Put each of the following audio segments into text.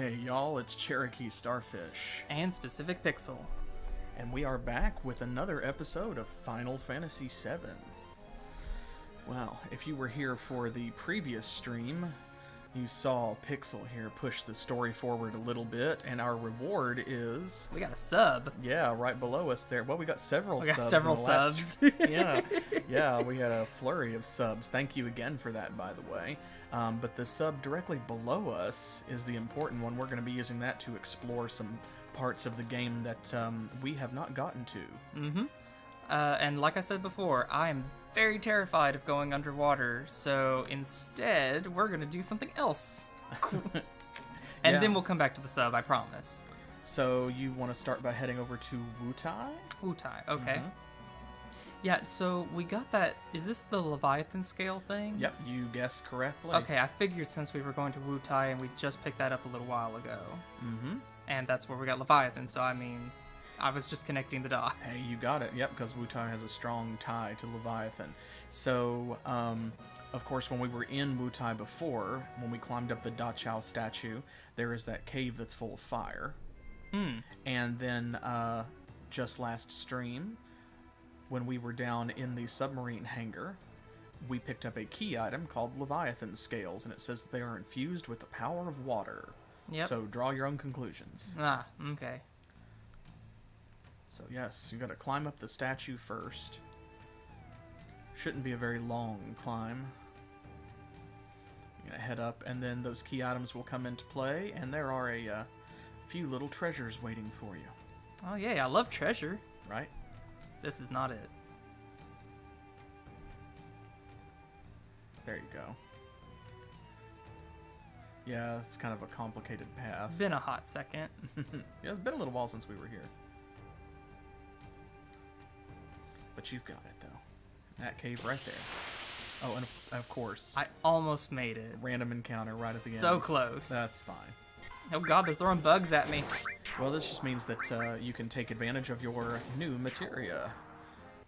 Hey y'all, it's CherokeeStarfish. And Specific Pixel. And we are back with another episode of Final Fantasy VII. Well, if you were here for the previous stream, you saw Pixel here push the story forward a little bit, and our reward is... We got a sub. Yeah, right below us there. Well, we got several subs. We got several in the last subs. Yeah, we had a flurry of subs. Thank you again for that, by the way. But the sub directly below us is the important one. We're going to be using that to explore some parts of the game that we have not gotten to. Mm-hmm. And like I said before, I am very terrified of going underwater, so instead, we're going to do something else. And then we'll come back to the sub, I promise. So you want to start by heading over to Wutai? Wutai, okay. Yeah, so we got that. Is this the Leviathan scale thing? Yep, you guessed correctly. Okay, I figured since we were going to Wutai and we just picked that up a little while ago. Mm-hmm. And that's where we got Leviathan, so I mean, I was just connecting the dots. Hey, you got it. Yep, because Wutai has a strong tie to Leviathan. So, of course, when we were in Wutai before, when we climbed up the Dachau statue, there is that cave that's full of fire. And then, just last stream, when we were down in the submarine hangar, we picked up a key item called Leviathan Scales, and it says they are infused with the power of water. Yep. So draw your own conclusions. Ah, okay. So yes, you gotta climb up the statue first. Shouldn't be a very long climb. You're gonna head up, and then those key items will come into play, and there are a few little treasures waiting for you. Oh yeah, I love treasure. Right? This is not it. There you go. Yeah, it's kind of a complicated path. Been a hot second. Yeah, it's been a little while since we were here. But you've got it, though. That cave right there. Oh, and of course. I almost made it. Random encounter right at the end. So close. That's fine. Oh god, they're throwing bugs at me. Well, this just means that you can take advantage of your new materia.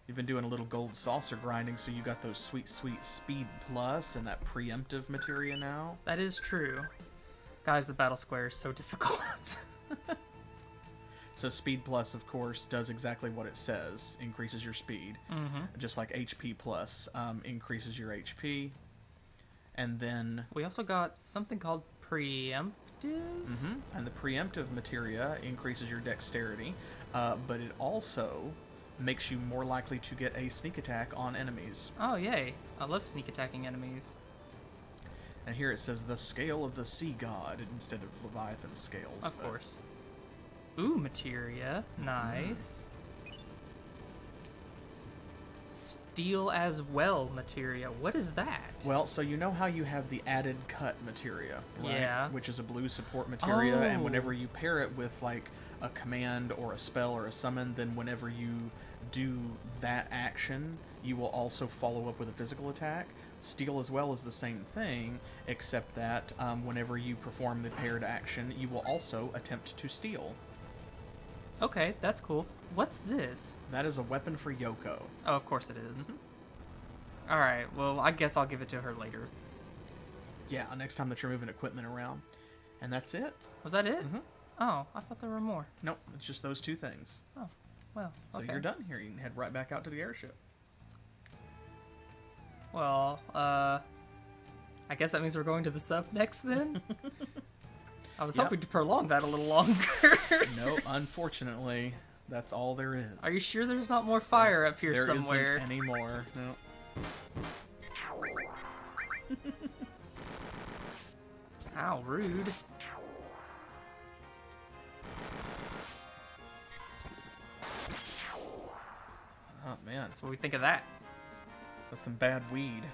You've been doing a little gold saucer grinding, so you got those sweet, sweet speed plus and that preemptive materia now. That is true. Guys, the battle square is so difficult. So speed plus, of course, does exactly what it says. Increases your speed. Just like HP plus increases your HP. And then... We also got something called preemptive? And the preemptive materia increases your dexterity, but it also makes you more likely to get a sneak attack on enemies. Oh, yay. I love sneak attacking enemies. And here it says the scale of the sea god instead of Leviathan scales. Of course. Ooh, materia. Nice. Steel as well materia. What is that? Well, so you know how you have the added cut materia, right? Yeah. Which is a blue support materia, and whenever you pair it with like a command or a spell or a summon, then whenever you do that action, you will also follow up with a physical attack. Steel as well is the same thing, except that whenever you perform the paired action, you will also attempt to steal. Okay, that's cool. What's this? That is a weapon for Yoko. Oh, of course it is. Alright, well, I guess I'll give it to her later. Yeah, next time that you're moving equipment around. And that's it. Was that it? Oh, I thought there were more. Nope, it's just those two things. Oh, well, So okay. you're done here. You can head right back out to the airship. Well, I guess that means we're going to the sub next then? I was hoping to prolong that a little longer. Nope, unfortunately, that's all there is. Are you sure there's not more fire up here there somewhere? There isn't anymore. No. How rude. Oh, man. That's what we think of that. That's some bad weed.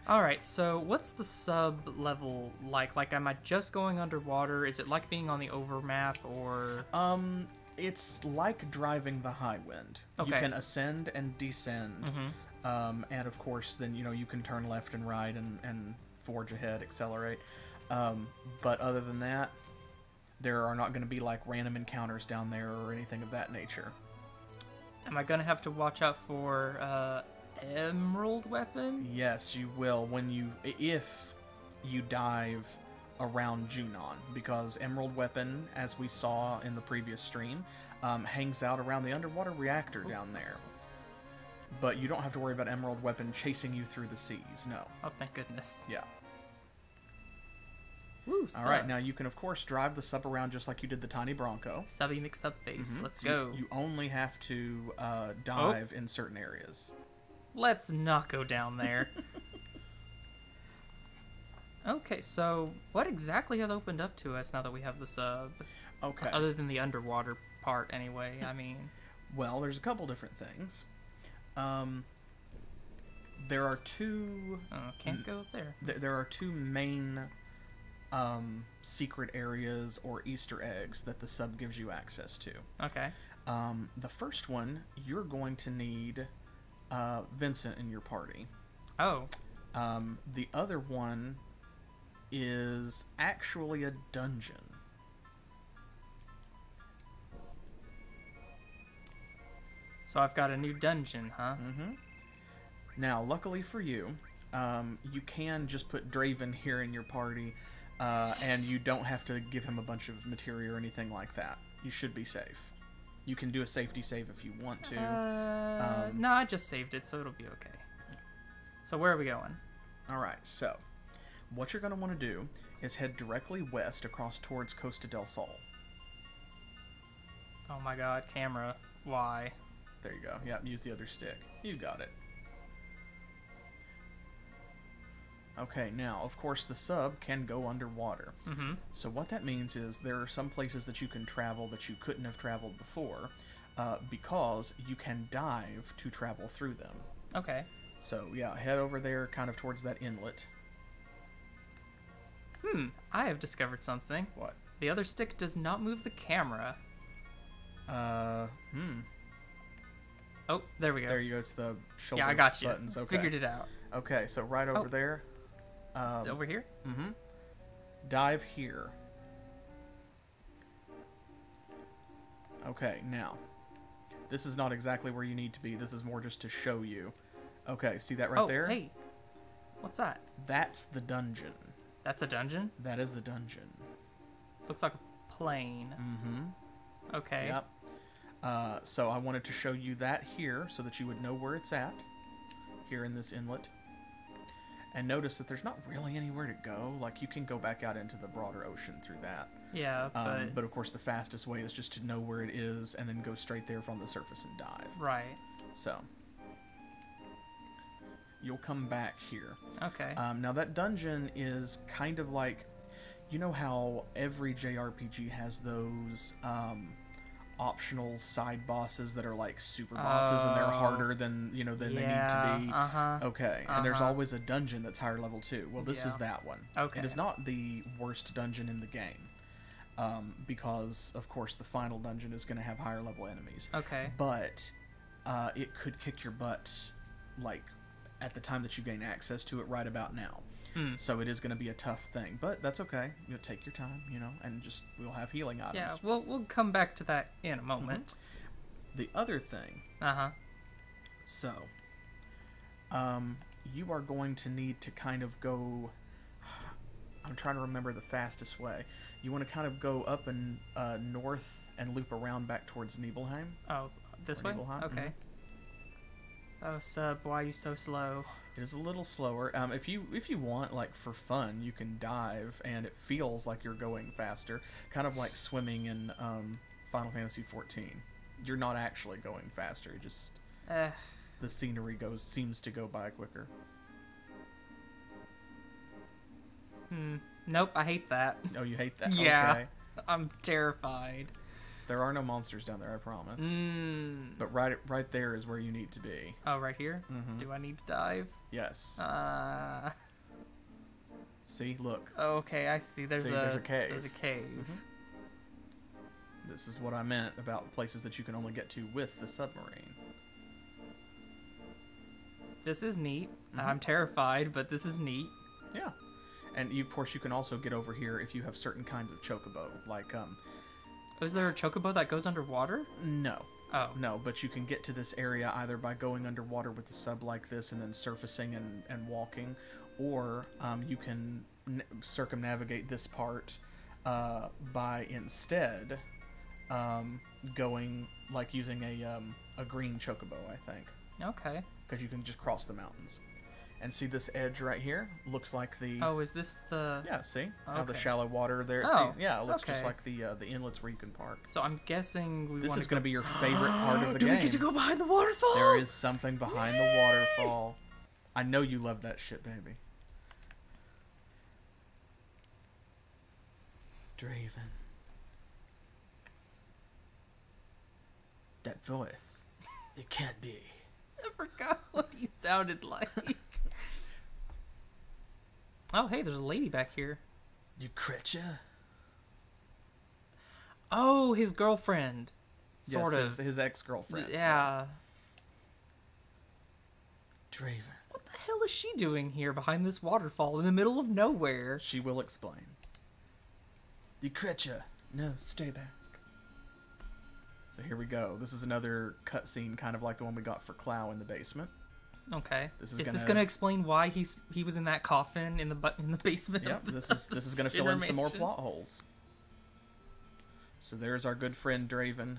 Alright, so what's the sub level like? Like, am I just going underwater? Is it like being on the overmap, or...? It's like driving the high wind. Okay. You can ascend and descend. And of course, then, you know, you can turn left and right and forge ahead, accelerate. But other than that, there are not going to be, like, random encounters down there or anything of that nature. Am I going to have to watch out for, emeralds emerald weapon? Yes, you will if you dive around Junon, because emerald weapon, as we saw in the previous stream, hangs out around the underwater reactor down there. But you don't have to worry about emerald weapon chasing you through the seas. No. Oh, thank goodness. Yeah. Woo, All right, now you can, of course, drive the sub around just like you did the tiny Bronco. Subby McSub face. Let's go. You only have to dive in certain areas. Let's not go down there. Okay, so what exactly has opened up to us now that we have the sub? Okay. Other than the underwater part, anyway. I mean... Well, there's a couple different things. There are two... Oh, can't go up there. There are two main... secret areas or Easter eggs that the sub gives you access to. Okay. The first one, you're going to need Vincent in your party. Oh. The other one is actually a dungeon. So I've got a new dungeon, huh? Mm-hmm. Now, luckily for you, you can just put Draven here in your party, and you don't have to give him a bunch of materia or anything like that. You should be safe. You can do a safety save if you want to. No, I just saved it, so it'll be okay. So where are we going? All right, so what you're going to want to do is head directly west across towards Costa del Sol. Oh my god, camera. Why? There you go. Yeah, use the other stick. You got it. Okay, now, of course, the sub can go underwater. Mm-hmm. So what that means is there are some places that you can travel that you couldn't have traveled before because you can dive to travel through them. Okay. So, yeah, head over there kind of towards that inlet. I have discovered something. What? The other stick does not move the camera. Oh, there we go. There you go. It's the shoulder Yeah, I got you. buttons. Okay. Figured it out. Okay, so right over there. Over here? Mm-hmm. Dive here. Okay, now. This is not exactly where you need to be. This is more just to show you. Okay, see that right there? Hey. What's that? That's the dungeon. That's a dungeon? That is the dungeon. Looks like a plane. Mm-hmm. Okay. Yep. So I wanted to show you that here so that you would know where it's at. Here in this inlet. And notice that there's not really anywhere to go. Like, you can go back out into the broader ocean through that. Yeah, but of course the fastest way is just to know where it is and then go straight there from the surface and dive. Right. So you'll come back here. Okay. Now that dungeon is kind of like, you know how every JRPG has those optional side bosses that are like super bosses and they're harder than they need to be. Okay. And there's always a dungeon that's higher level too. Well, this is that one. Okay. It is not the worst dungeon in the game. Because of course the final dungeon is going to have higher level enemies. Okay. But it could kick your butt like at the time that you gain access to it right about now. So it is going to be a tough thing, but that's okay. You'll take your time, and just we'll have healing items. Yeah, we'll come back to that in a moment. The other thing. So, you are going to need to kind of go. I'm trying to remember the fastest way. You want to kind of go up and north and loop around back towards Nibelheim. Oh, this way? Nibelheim. Okay. Oh, sub, why are you so slow? It is a little slower. If you want, like, for fun, you can dive, and it feels like you're going faster. Kind of like swimming in Final Fantasy XIV. You're not actually going faster. You just the scenery seems to go by quicker. Nope, I hate that. Oh, you hate that? Yeah. Okay. I'm terrified. There are no monsters down there, I promise. But right there is where you need to be. Oh, right here? Do I need to dive? Yes. See, look. Okay, I see. There's a cave. There's a cave. This is what I meant about places that you can only get to with the submarine. This is neat. I'm terrified, but this is neat. Yeah. And of course you can also get over here if you have certain kinds of chocobo, like Is there a chocobo that goes underwater? No. Oh. No, but you can get to this area either by going underwater with the sub like this and then surfacing and walking, or you can circumnavigate this part by instead going, like, using a green chocobo, I think. Okay. Because you can just cross the mountains. And see this edge right here? Looks like the... Oh, is this the... Yeah, see? Okay. The shallow water there. Oh, See? Yeah, it looks okay. just like the inlets where you can park. So I'm guessing This is going to be your favorite part of the Do game. we get to go behind the waterfall? There is something behind the waterfall. I know you love that shit, baby. Draven. That voice. It can't be. I forgot what he sounded like. Oh, hey, there's a lady back here. Lucretia? Oh, his girlfriend. Sort Yes, of. his ex-girlfriend. Yeah. Draven. What the hell is she doing here behind this waterfall in the middle of nowhere? She will explain. Lucretia. No, stay back. So here we go. This is another cutscene, kind of like the one we got for Clow in the basement. Okay. This Is this gonna explain why he was in that coffin in the basement? Yep. This is gonna fill in some more plot holes. So there's our good friend Draven,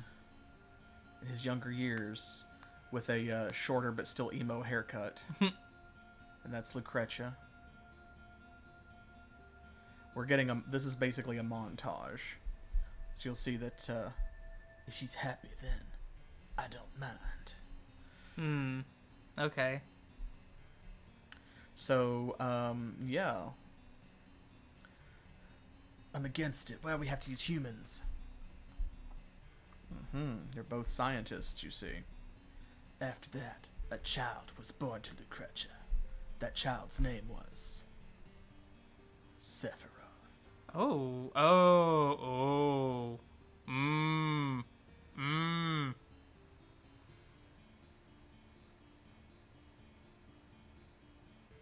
in his younger years, with a shorter but still emo haircut, and that's Lucretia. We're getting this is basically a montage, so you'll see that if she's happy, then I don't mind. Okay. So, yeah. I'm against it. Well, we have to use humans. They're both scientists, you see. After that, a child was born to Lucretia. That child's name was... Sephiroth. Oh.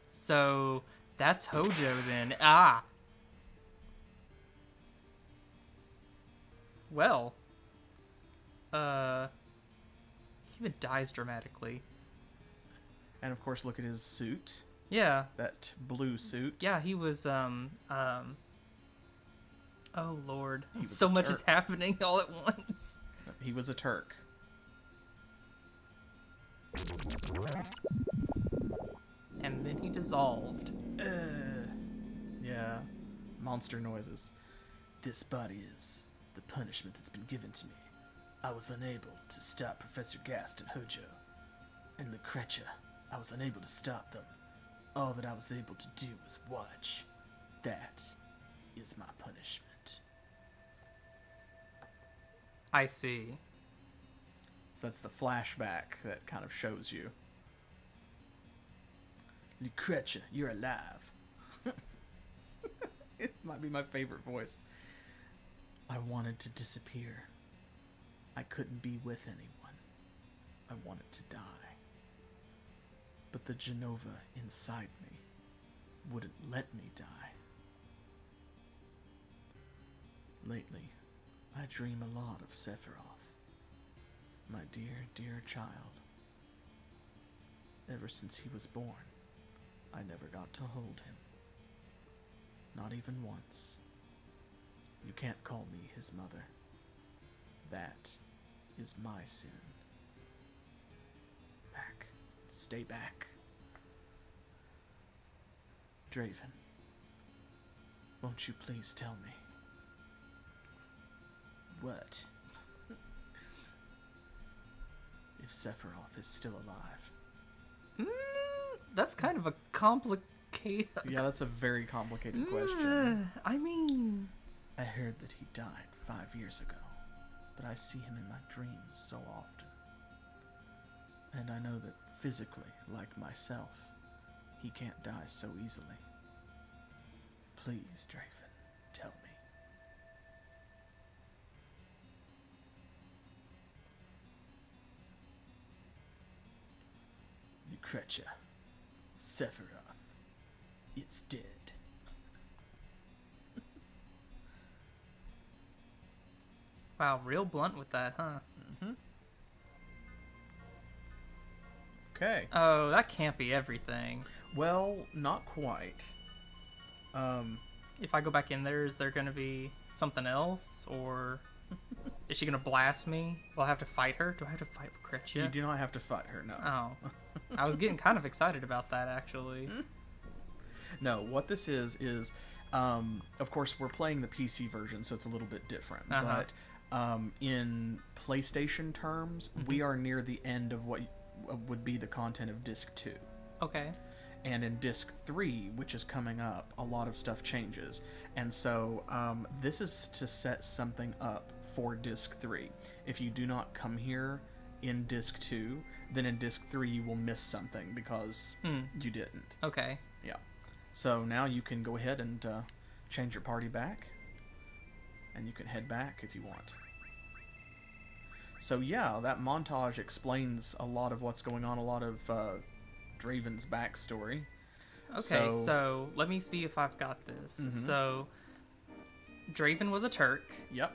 So that's Hojo then. Ah. Well. He even dies dramatically. And of course, look at his suit. Yeah. That blue suit. Yeah, he was oh Lord. He was So a much Turk. is happening all at once. He was a Turk. And then he dissolved. Yeah. Monster noises. This body is the punishment that's been given to me. I was unable to stop Professor Gast and Hojo. And Lucretia, I was unable to stop them. All that I was able to do was watch. That is my punishment. I see. So that's the flashback that kind of shows you. Lucretia, you're alive. It might be my favorite voice. I wanted to disappear. I couldn't be with anyone. I wanted to die. But the Genova inside me wouldn't let me die. Lately, I dream a lot of Sephiroth, my dear, dear child. Ever since he was born, I never got to hold him. Not even once. You can't call me his mother. That is my sin. Back. Stay back. Draven, won't you please tell me? What? If Sephiroth is still alive. That's kind of a complicated... Yeah, that's a very complicated question. I mean... I heard that he died 5 years ago, but I see him in my dreams so often. And I know that physically, like myself, he can't die so easily. Please, Draven, tell me. Lucretia, Sephiroth is dead. Wow, real blunt with that, huh? Okay. Oh, that can't be everything. Well, not quite. If I go back in there, is there going to be something else? Or is she going to blast me? Will I have to fight her? Do I have to fight Lucretia? You do not have to fight her, no. Oh. I was getting kind of excited about that, actually. No, what this is, of course, we're playing the PC version, so it's a little bit different. But in PlayStation terms, we are near the end of what would be the content of Disc 2. Okay. And in Disc 3, which is coming up, a lot of stuff changes. And so this is to set something up for Disc 3. If you do not come here in Disc 2, then in Disc 3 you will miss something because you didn't. Okay. Yeah. So now you can go ahead and change your party back. And you can head back if you want. So yeah, that montage explains a lot of what's going on, a lot of Draven's backstory. Okay, so let me see if I've got this. So, Draven was a Turk. Yep.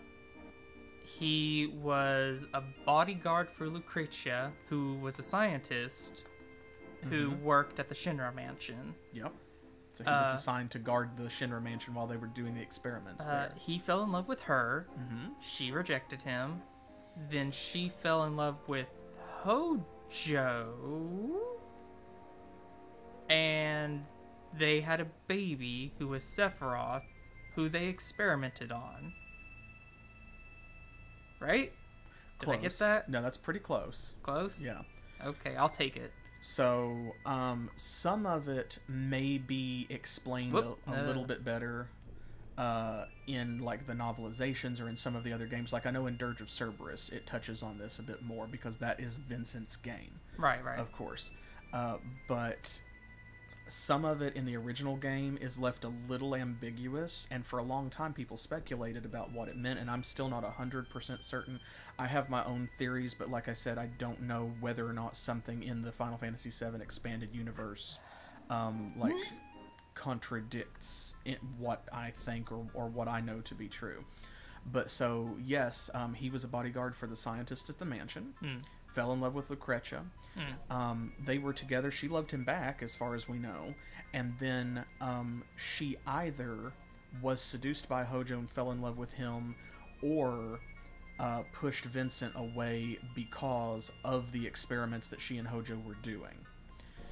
He was a bodyguard for Lucretia, who was a scientist who worked at the Shinra Mansion. Yep. So he was assigned to guard the Shinra Mansion while they were doing the experiments there. He fell in love with her. She rejected him. Then she fell in love with Hojo. And they had a baby who was Sephiroth, who they experimented on. Right? Close. Did I get that? No, that's pretty close. Close? Yeah. Okay, I'll take it. So, some of it may be explained a little bit better in, like, the novelizations or in some of the other games. Like, I know in Dirge of Cerberus, it touches on this a bit more because that is Vincent's game. Right. Of course. But some of it in the original game is left a little ambiguous, and for a long time people speculated about what it meant, and I'm still not 100% certain. I have my own theories, but like I said, I don't know whether or not something in the Final Fantasy VII expanded universe contradicts what I think or what I know to be true. But so, yes, he was a bodyguard for the scientist at the mansion, fell in love with Lucretia. They were together. She loved him back, as far as we know. And then she either was seduced by Hojo and fell in love with him, or pushed Vincent away because of the experiments that she and Hojo were doing.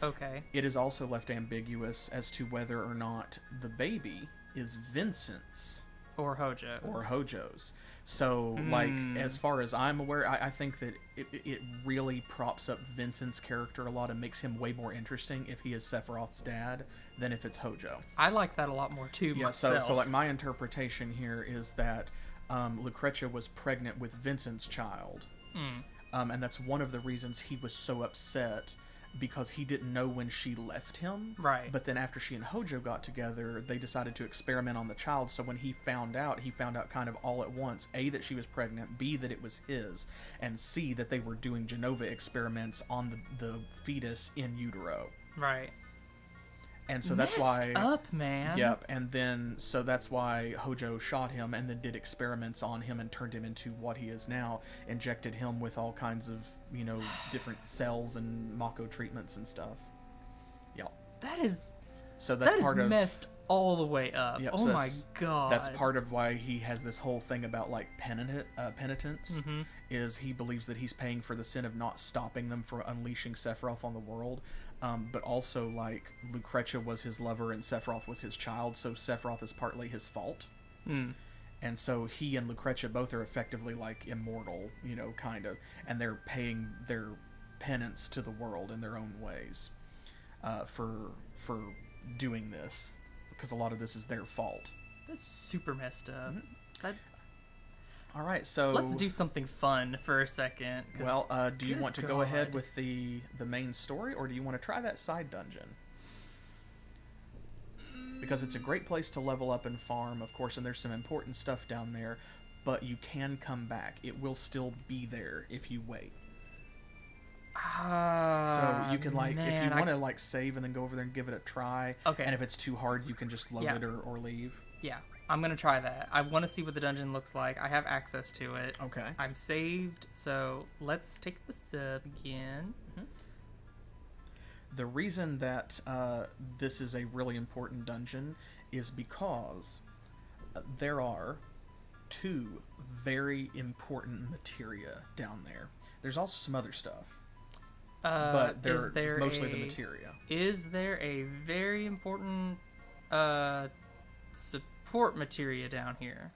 Okay. It is also left ambiguous as to whether or not the baby is Vincent's. Or Hojo's. So, like, as far as I'm aware, I think that it really props up Vincent's character a lot and makes him way more interesting if he is Sephiroth's dad than if it's Hojo. I like that a lot more, too, myself. So, like, my interpretation here is that Lucretia was pregnant with Vincent's child. And that's one of the reasons he was so upset, because he didn't know when she left him. Right. But then after she and Hojo got together, they decided to experiment on the child. So when he found out kind of all at once, A, that she was pregnant, B, that it was his, and C, that they were doing Genova experiments on the fetus in utero. Right. And so that's why... up, man. Yep, and then, so that's why Hojo shot him and then did experiments on him and turned him into what he is now, injected him with all kinds of, different cells and Mako treatments and stuff. Yep. That is... So that's part of... messed all the way up. Yep, oh so my god. That's part of why he has this whole thing about, like, penitence, is he believes that he's paying for the sin of not stopping them from unleashing Sephiroth on the world. But also, like, Lucretia was his lover and Sephiroth was his child, so Sephiroth is partly his fault. And so he and Lucretia both are effectively, like, immortal, kind of, and they're paying their penance to the world in their own ways for doing this, because a lot of this is their fault. That's super messed up. All right, so let's do something fun for a second. Well, do you want to go ahead with the main story, or do you want to try that side dungeon? Because it's a great place to level up and farm, of course, and there's some important stuff down there, but you can come back. It will still be there if you wait. So you can, like, if you want to, like, save and then go over there and give it a try. Okay. And if it's too hard, you can just load it or leave. Yeah. I'm going to try that. I want to see what the dungeon looks like. I have access to it. Okay. I'm saved, so let's take the sub again. The reason that this is a really important dungeon is because there are 2 very important materia down there. There's also some other stuff, but it's mostly the materia. Is there a very important support materia down here?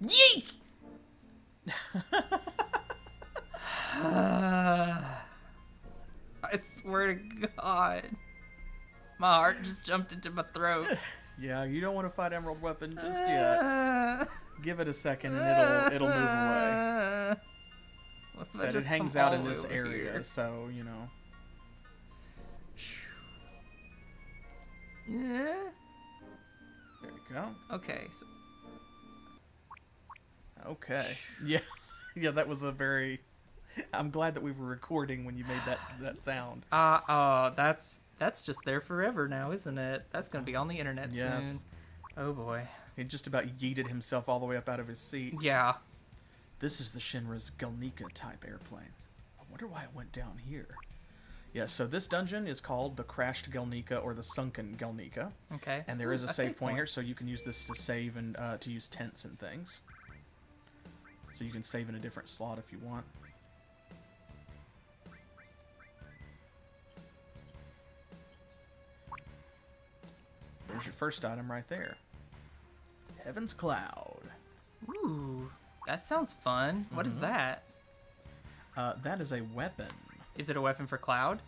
Yeek! I swear to God, my heart just jumped into my throat. Yeah, you don't want to fight Emerald Weapon just yet. Give it a second and it'll move away. Said it hangs out in this area, here. So you know. Yeah. There we go. Okay. So... Okay. Yeah. Yeah, that was a very... I'm glad that we were recording when you made that sound. That's just there forever now, isn't it? That's going to be on the internet soon. Oh boy. He just about yeeted himself all the way up out of his seat. Yeah. This is the Shinra's Galnica type airplane. I wonder why it went down here. Yeah, so this dungeon is called the Crashed Galnica or the Sunken Galnica. Okay. And there is a save point here, so you can use this to save and to use tents and things. So you can save in a different slot if you want. There's your first item right there. Heaven's Cloud. Ooh, that sounds fun. What is that? That is a weapon. Is it a weapon for Cloud?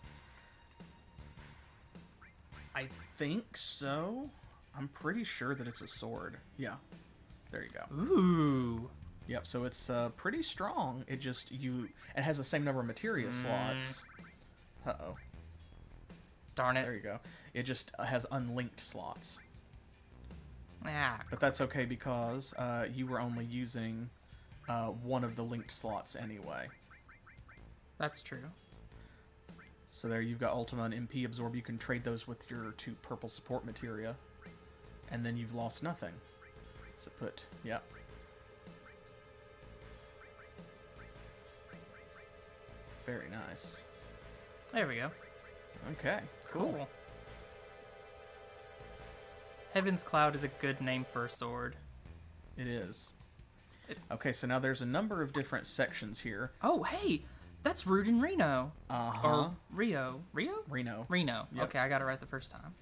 I think so. I'm pretty sure that it's a sword. Yeah. There you go. Ooh. Yep, so it's pretty strong. It just, it has the same number of materia slots. Uh-oh. Darn it. There you go. It just has unlinked slots. Ah. But that's okay because you were only using one of the linked slots anyway. That's true. So there you've got Ultima and MP Absorb. You can trade those with your 2 purple support materia. And then you've lost nothing. So yep. Very nice. There we go. Okay, cool. Heaven's Cloud is a good name for a sword. It is. Okay, so now there's a number of different sections here. Oh, hey! That's Rude and Reno. Uh-huh. Or Rio. Rio? Reno. Reno. Yep. Okay, I got it right the first time.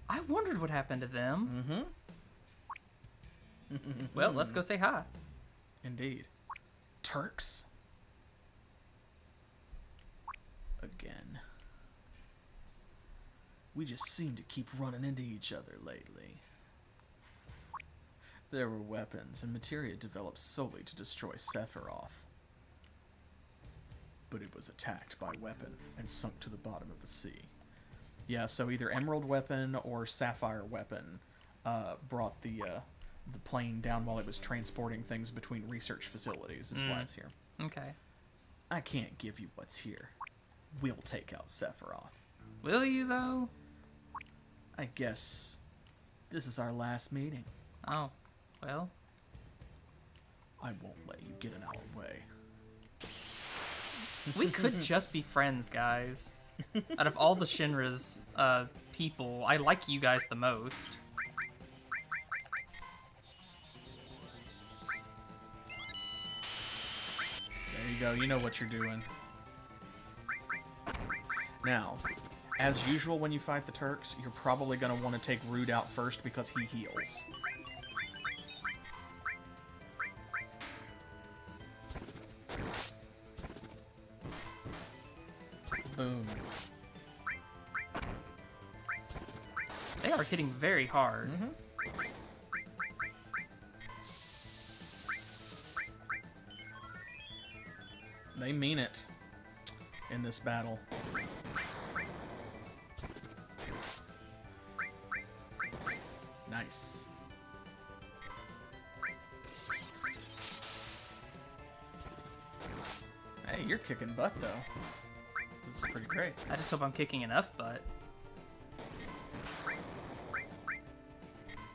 I wondered what happened to them. Well, let's go say hi. Indeed. Turks. Again. We just seem to keep running into each other lately. There were weapons and materia developed solely to destroy Sephiroth. But it was attacked by weapon and sunk to the bottom of the sea. Yeah, so either Emerald Weapon or Sapphire Weapon brought the plane down while it was transporting things between research facilities, is why it's here. Okay. I can't give you what's here. We'll take out Sephiroth. Will you, though? I guess this is our last meeting. Oh, well. I won't let you get in our way. We could just be friends, guys. Out of all the Shinra's people, I like you guys the most. There you go. You know what you're doing. Now, as usual when you fight the Turks, you're probably going to want to take Rude out first because he heals. Boom. They are hitting very hard. They mean it in this battle. Nice. Hey, you're kicking butt, though. This is pretty great. I just hope I'm kicking enough butt.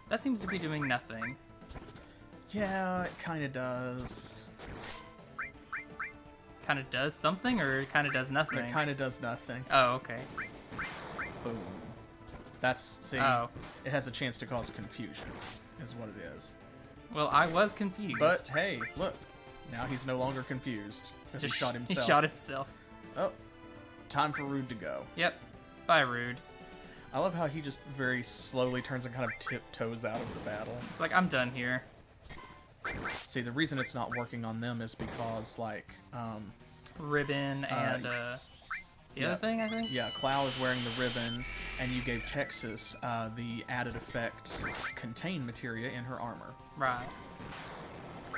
That seems to be doing nothing. Yeah, it kind of does. kind of does something, or it kind of does nothing? It kind of does nothing. Oh, okay. Boom. That's, see, Oh. it has a chance to cause confusion, is what it is. Well, I was confused. But, hey, look. Now he's no longer confused. Because he shot himself. He shot himself. Oh. Time for Rude to go. Yep. Bye, Rude. I love how he just very slowly turns and kind of tiptoes out of the battle. It's like, I'm done here. See, the reason it's not working on them is because, like, Ribbon and, the other thing, I think? Yeah, Clow is wearing the ribbon, and you gave Texas the added effect Contain materia in her armor. Right.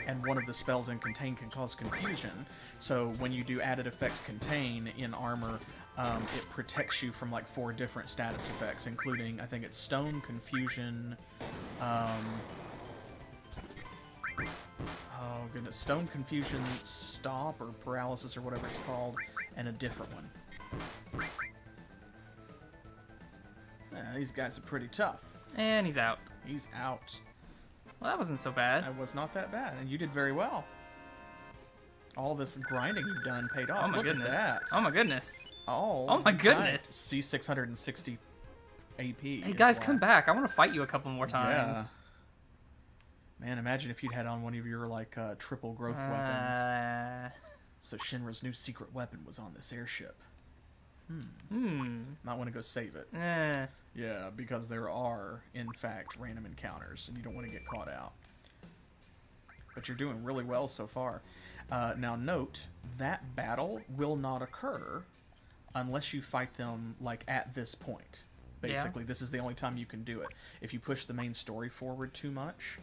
And one of the spells in Contain can cause confusion, so when you do added effect Contain in armor, it protects you from like 4 different status effects, including, I think it's Stone, Confusion, oh goodness, Stone, Confusion, Stop, or Paralysis, or whatever it's called, and a different one. These guys are pretty tough. And he's out. He's out. Well, that wasn't so bad. That was not that bad, and you did very well. All this grinding you've done paid off. Oh my Look goodness. at that. Oh my goodness. Oh my goodness. See, 660 AP. Hey guys, come back. I want to fight you a couple more times. Yeah. Man, imagine if you'd had on one of your like triple growth weapons. So Shinra's new secret weapon was on this airship. Might want to go save it. Yeah, because there are, in fact, random encounters, and you don't want to get caught out. But you're doing really well so far. Now note, that battle will not occur unless you fight them, like, at this point. Basically, this is the only time you can do it. If you push the main story forward too much,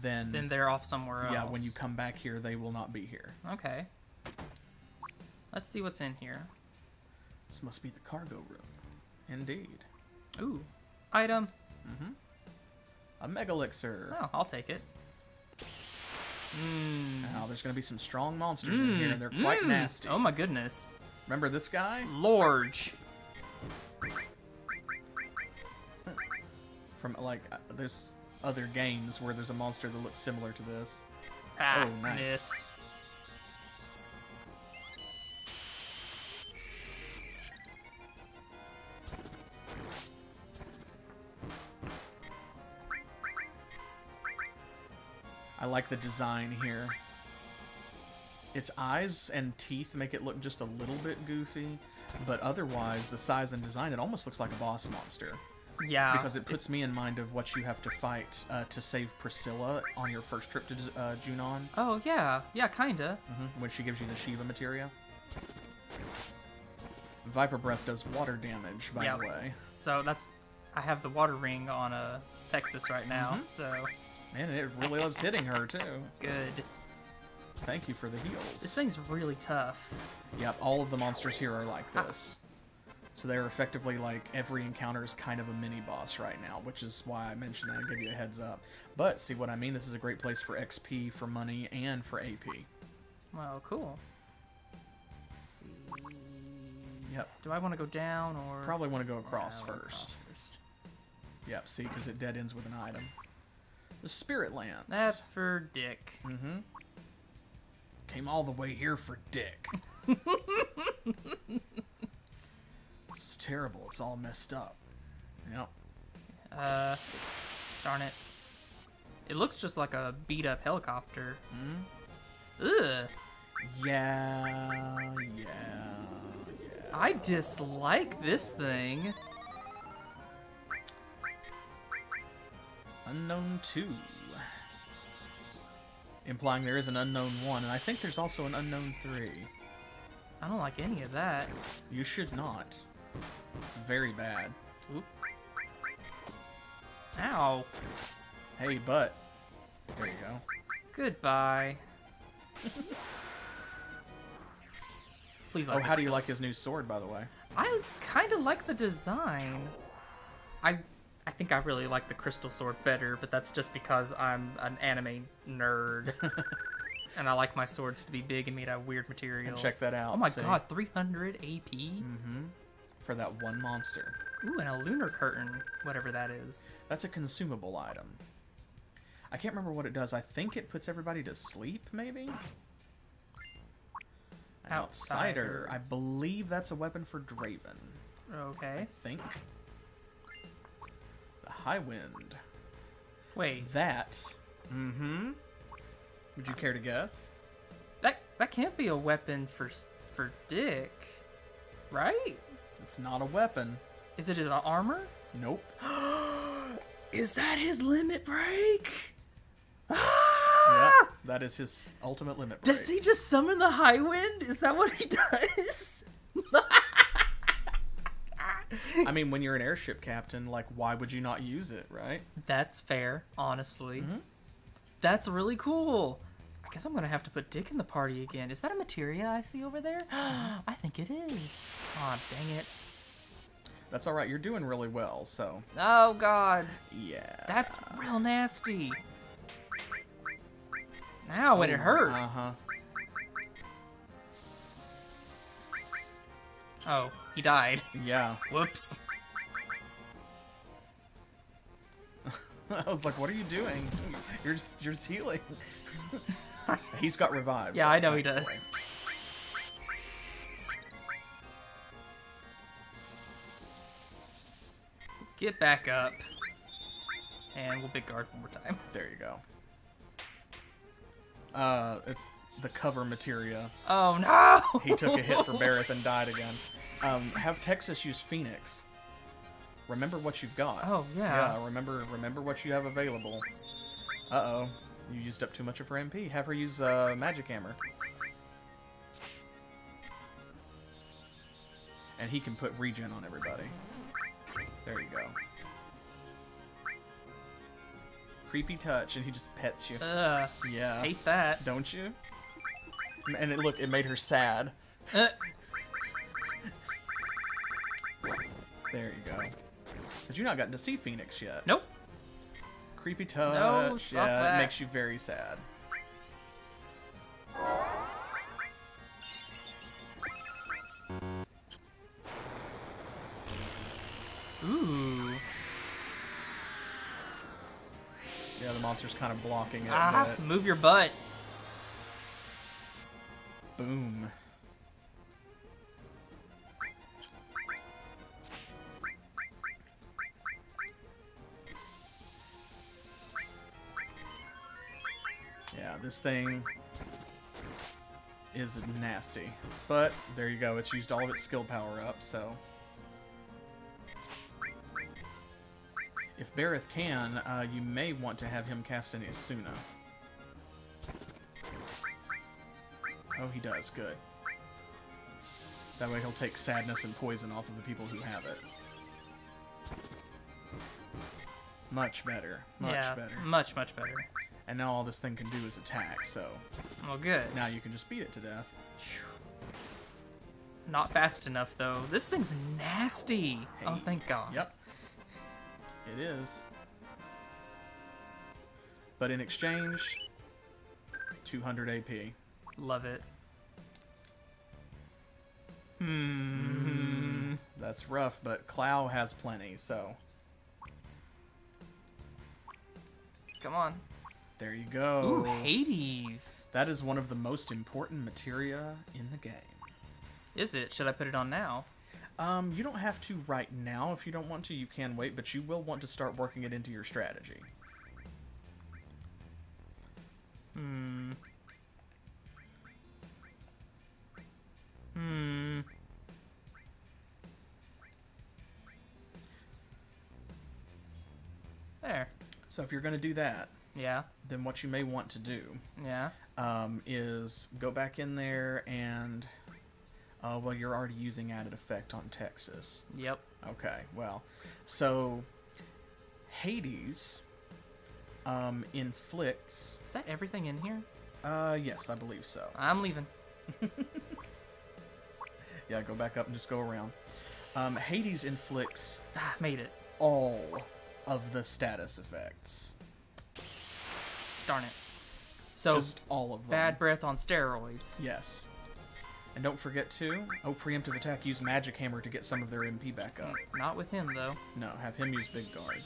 then they're off somewhere else. Yeah, when you come back here, they will not be here. Okay. Let's see what's in here. This must be the cargo room. Indeed. Ooh. Item. A Megalixir. Oh, I'll take it. Now, there's going to be some strong monsters in here, and they're quite nasty. Oh my goodness. Remember this guy? Large. From, like, there's other games where there's a monster that looks similar to this. Ah, oh, nice. Missed. I like the design here. Its eyes and teeth make it look just a little bit goofy, but otherwise, the size and design, it almost looks like a boss monster. Yeah. Because it puts me in mind of what you have to fight to save Priscilla on your first trip to Junon. Oh, yeah. Yeah, kinda. When she gives you the Shiva materia. Viper Breath does water damage, by the way. So that's... I have the water ring on Texas right now, so... Man, it really loves hitting her, too. Good. Thank you for the heals. This thing's really tough. Yep, all of the monsters here are like this. So they're effectively like, every encounter is kind of a mini-boss right now, which is why I mentioned that and give you a heads up. But, see what I mean? This is a great place for XP, for money, and for AP. Well, cool. Let's see... Yep. Do I want to go down, or... Probably want to go across Yeah, first. Yep, see, because it dead ends with an item. The Spirit Lance. That's for Dick. Came all the way here for Dick. This is terrible. It's all messed up. Yep. Darn it. It looks just like a beat-up helicopter. Ugh. Yeah. I dislike this thing. Unknown 2. Implying there is an unknown 1, and I think there's also an unknown 3. I don't like any of that. You should not. It's very bad. Oop. Ow. Hey, but. There you go. Goodbye. Please let me how do you skip. like his new sword, by the way? I kind of like the design. I think I really like the crystal sword better, but that's just because I'm an anime nerd. And I like my swords to be big and made out of weird materials. And check that out. Oh my god, 300 AP? For that one monster. Ooh, and a lunar curtain, whatever that is. That's a consumable item. I can't remember what it does. I think it puts everybody to sleep, maybe? Outsider. I believe that's a weapon for Draven. Okay. I think. The High Wind. Wait. That. Mm-hmm. Would you care to guess? That can't be a weapon for Dick, right? It's not a weapon. Is it an armor? Nope. Is that his limit break? Yeah, that is his ultimate limit break. Does he just summon the High Wind? Is that what he does? I mean, when you're an airship captain, like, why would you not use it, right? That's fair, honestly. Mm-hmm. That's really cool. I guess I'm gonna have to put Dick in the party again. Is that a materia I see over there? I think it is. Aw, dang it. That's all right. You're doing really well, so. Oh, God. Yeah. That's real nasty. Now, when it hurt. Uh-huh. Oh, he died. Yeah. Whoops. I was like, what are you doing? You're just healing. He's got revived. Yeah, I know he does. Get back up. And we'll big guard one more time. There you go. It's the cover materia. Oh, no! He took a hit for Bareth and died again. Have Texas use Phoenix. Remember what you've got. Oh, yeah. Yeah, remember what you have available. Uh-oh. You used up too much of her MP. Have her use Magic Hammer. And he can put regen on everybody. There you go. Creepy touch, and he just pets you. Yeah. Hate that. Don't you? And it made her sad. Uh. There you go. But you've not gotten to see Phoenix yet. Nope. Creepy touch. No, stop that. It makes you very sad. Ooh. Yeah, the monster's kind of blocking it. Ah, move your butt. Boom. Yeah, this thing is nasty. But there you go, it's used all of its skill power up, so. If Bareth can, you may want to have him cast an Asuna. Oh, he does. Good. That way he'll take sadness and poison off of the people who have it. Much better. Much better. Much, much better. And now all this thing can do is attack, so... Well, good. Now you can just beat it to death. Not fast enough, though. This thing's nasty. Hey. Oh, thank God. Yep. It is. But in exchange, 200 AP. Love it. That's rough, but Clow has plenty, so... Come on. There you go. Ooh, Hades. That is one of the most important materia in the game. Is it? Should I put it on now? You don't have to right now. If you don't want to, you can wait, but you will want to start working it into your strategy. There. So if you're going to do that, yeah, then what you may want to do, yeah, is go back in there and, well, you're already using added effect on Texas. Yep. Okay, well, so Hades inflicts... Is that everything in here? Yes, I believe so. I'm leaving. Yeah, go back up and just go around. Hades inflicts... Ah, made it. All of the status effects. Darn it. So, just all of them. Bad breath on steroids. Yes. And don't forget to, preemptive attack, use Magic Hammer to get some of their MP back up. Not with him, though. No, have him use Big Guard.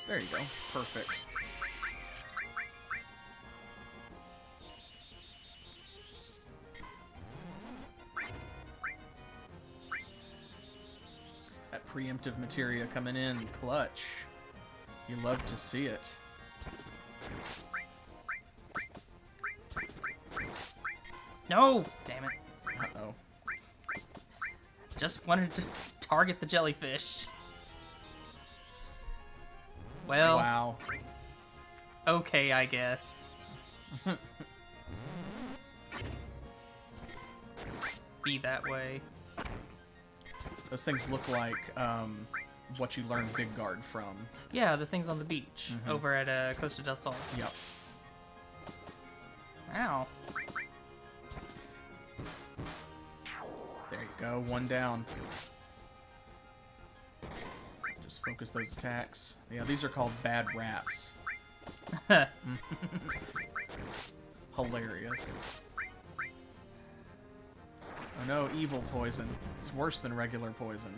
There you go. Perfect. that preemptive materia coming in clutch. You love to see it. No! Damn it. Uh-oh. Just wanted to target the jellyfish. Well, Wow. okay, I guess. Be that way. Those things look like what you learned Big Guard from. Yeah, the things on the beach over at Costa del Sol. Yep. Ow. There you go. One down. Just focus those attacks. Yeah, these are called bad raps. Hilarious. Oh no, evil poison. It's worse than regular poison.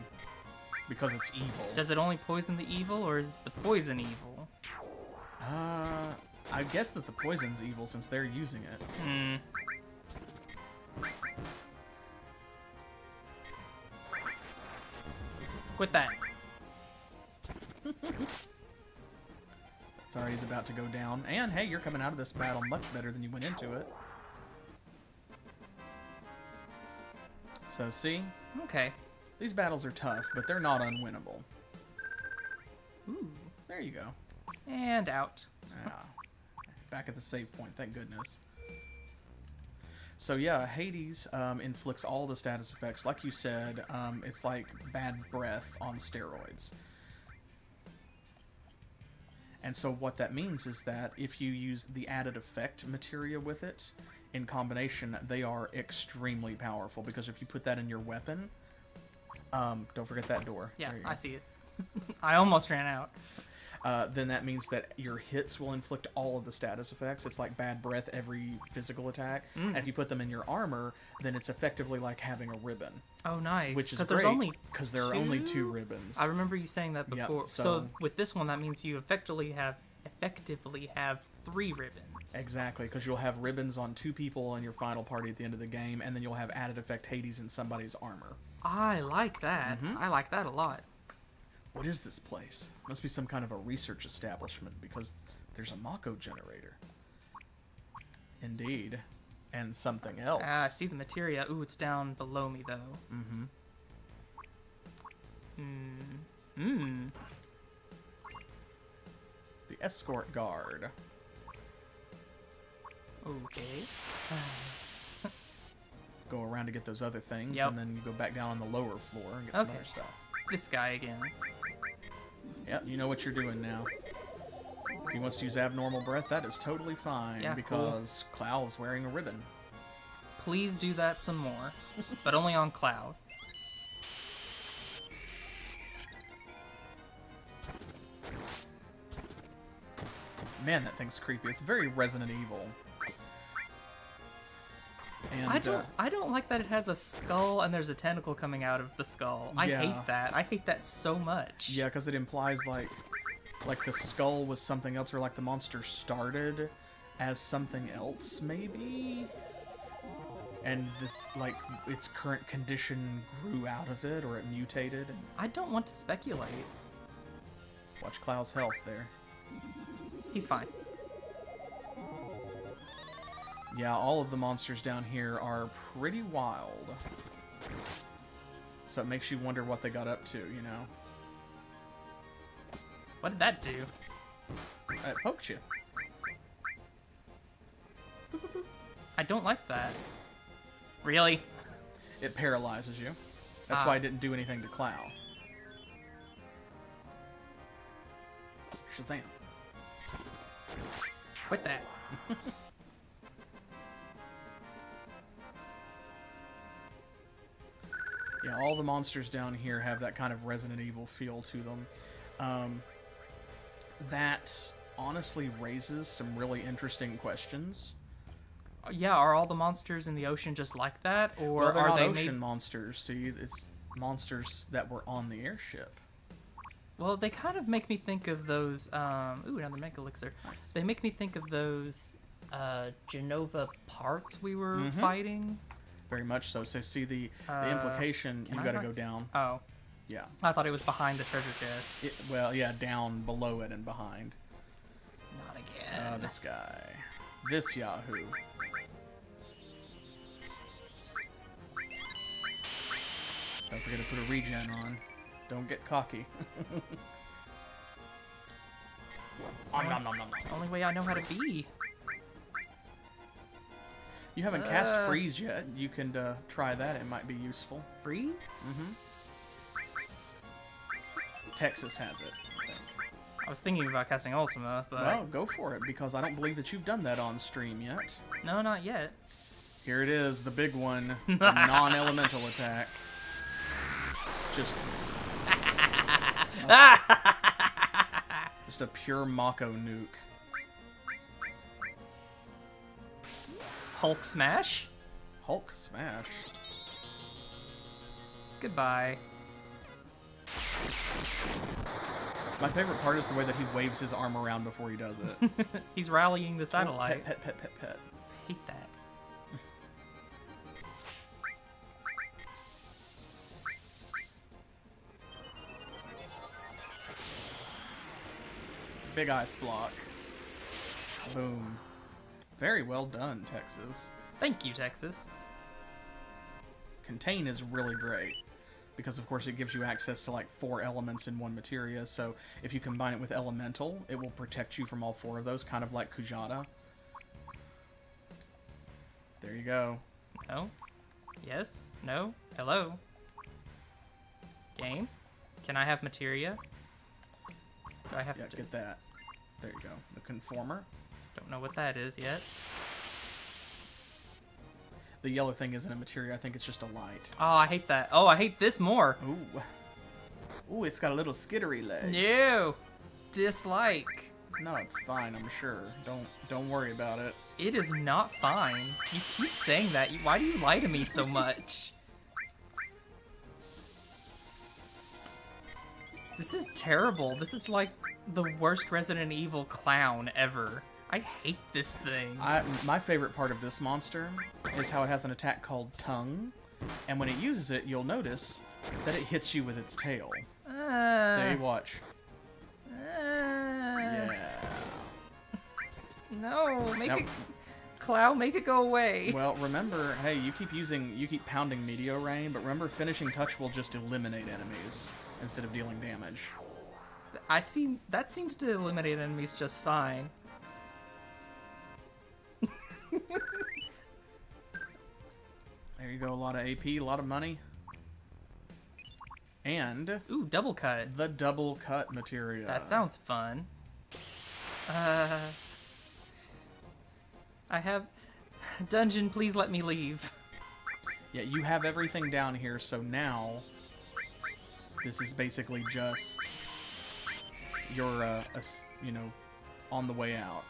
Because it's evil. Does it only poison the evil, or is the poison evil? I guess that the poison's evil since they're using it. Hmm. Quit that. Sorry, he's about to go down. And hey, you're coming out of this battle much better than you went into it. So see? Okay. These battles are tough, but they're not unwinnable. Ooh. There you go. And out. Ah, back at the save point, thank goodness. So yeah, Hades inflicts all the status effects. Like you said, it's like bad breath on steroids. And so what that means is that if you use the added effect materia with it, in combination, they are extremely powerful. Because if you put that in your weapon, don't forget that door. Yeah, There you go. I see it. I almost ran out. Then that means that your hits will inflict all of the status effects. It's like bad breath every physical attack. And if you put them in your armor, then it's effectively like having a ribbon. Oh, nice. Which is there's great, only because there are only 2 ribbons. I remember you saying that Yep, before. so- So with this one, that means you effectively have 3 ribbons. Exactly, because you'll have ribbons on 2 people in your final party at the end of the game, and then you'll have added effect Hades in somebody's armor. I like that. I like that a lot. What is this place? Must be some kind of a research establishment, because there's a Mako generator. Indeed. And something else. Ah, I see the materia. Ooh, it's down below me, though. The escort guard. Okay. Go around to get those other things, Yep. and then you go back down on the lower floor and get some Okay. other stuff. This guy again. Yep, you know what you're doing now. If he wants to use abnormal breath, that is totally fine, Yeah, because Cloud's wearing a ribbon. Please do that some more, but only on Cloud. Man, that thing's creepy. It's very Resident Evil. And, I don't like that it has a skull and there's a tentacle coming out of the skull. I Yeah. hate that. I hate that so much. yeah, because it implies like the skull was something else, or like the monster started as something else, maybe. And this, like, its current condition grew out of it, or it mutated. I don't want to speculate. Watch Cloud's health there. He's fine. Yeah, all of the monsters down here are pretty wild. So it makes you wonder what they got up to, you know? What did that do? It poked you. I don't like that. Really? It paralyzes you. That's Ah. why I didn't do anything to Cloud. Shazam. Quit that. Yeah, all the monsters down here have that kind of Resident Evil feel to them. That honestly raises some really interesting questions. Yeah, are all the monsters in the ocean just like that? Or Well, they're are not they ocean made... monsters. See, it's monsters that were on the airship. Well, they kind of make me think of those, ooh, another Mega Elixir. Nice. They make me think of those, Genova parts we were fighting. Very much so. So see the Uh, implication, can you I gotta not- go down. Oh. Yeah. I thought it was behind the treasure chest. Well, yeah, down below it and behind. Not again. This guy. This Yahoo. Don't forget to put a regen on. Don't get cocky. It's the only way I know how to be. You haven't cast freeze yet. You can try that. It might be useful. Freeze? Mm-hmm. Texas has it, I think. I was thinking about casting Ultima, but... Well, go for it, because I don't believe that you've done that on stream yet. No, not yet. Here it is, the big one. The non-elemental attack. Just... just a pure Mako nuke. Hulk smash? Hulk smash. Goodbye. My favorite part is the way that he waves his arm around before he does it. He's rallying the satellite. Pet, pet, pet, pet, pet. I hate that. Big ice block. Boom. Very well done, Texas. Thank you, Texas. Contain is really great, because of course it gives you access to like 4 elements in one materia, so if you combine it with elemental, it will protect you from all 4 of those, kind of like Kujata. There you go. No. Yes. No. Hello. Game? Can I have materia? Do I have to... get that. There you go. The conformer. Don't know what that is yet. The yellow thing isn't a materia, I think it's just a light. Oh, I hate that. Oh, I hate this more. Ooh. Ooh, it's got a little skittery legs. No. Dislike. No, it's fine, I'm sure. Don't worry about it. It is not fine. You keep saying that. Why do you lie to me so much? This is terrible. This is like the worst Resident Evil clown ever. I hate this thing. My favorite part of this monster is how it has an attack called Tongue, and when it uses it, you'll notice that it hits you with its tail. Say, watch. Yeah. No, make it... Clow, make it go away. Well, remember, hey, you keep pounding Meteor Rain, but remember, finishing touch will just eliminate enemies instead of dealing damage. That seems to eliminate enemies just fine. There you go, a lot of AP, a lot of money. And... Ooh, double cut. The double cut materia. That sounds fun. I have... Dungeon, please let me leave. Yeah, you have everything down here, so now... This is basically just... You're, you know, on the way out.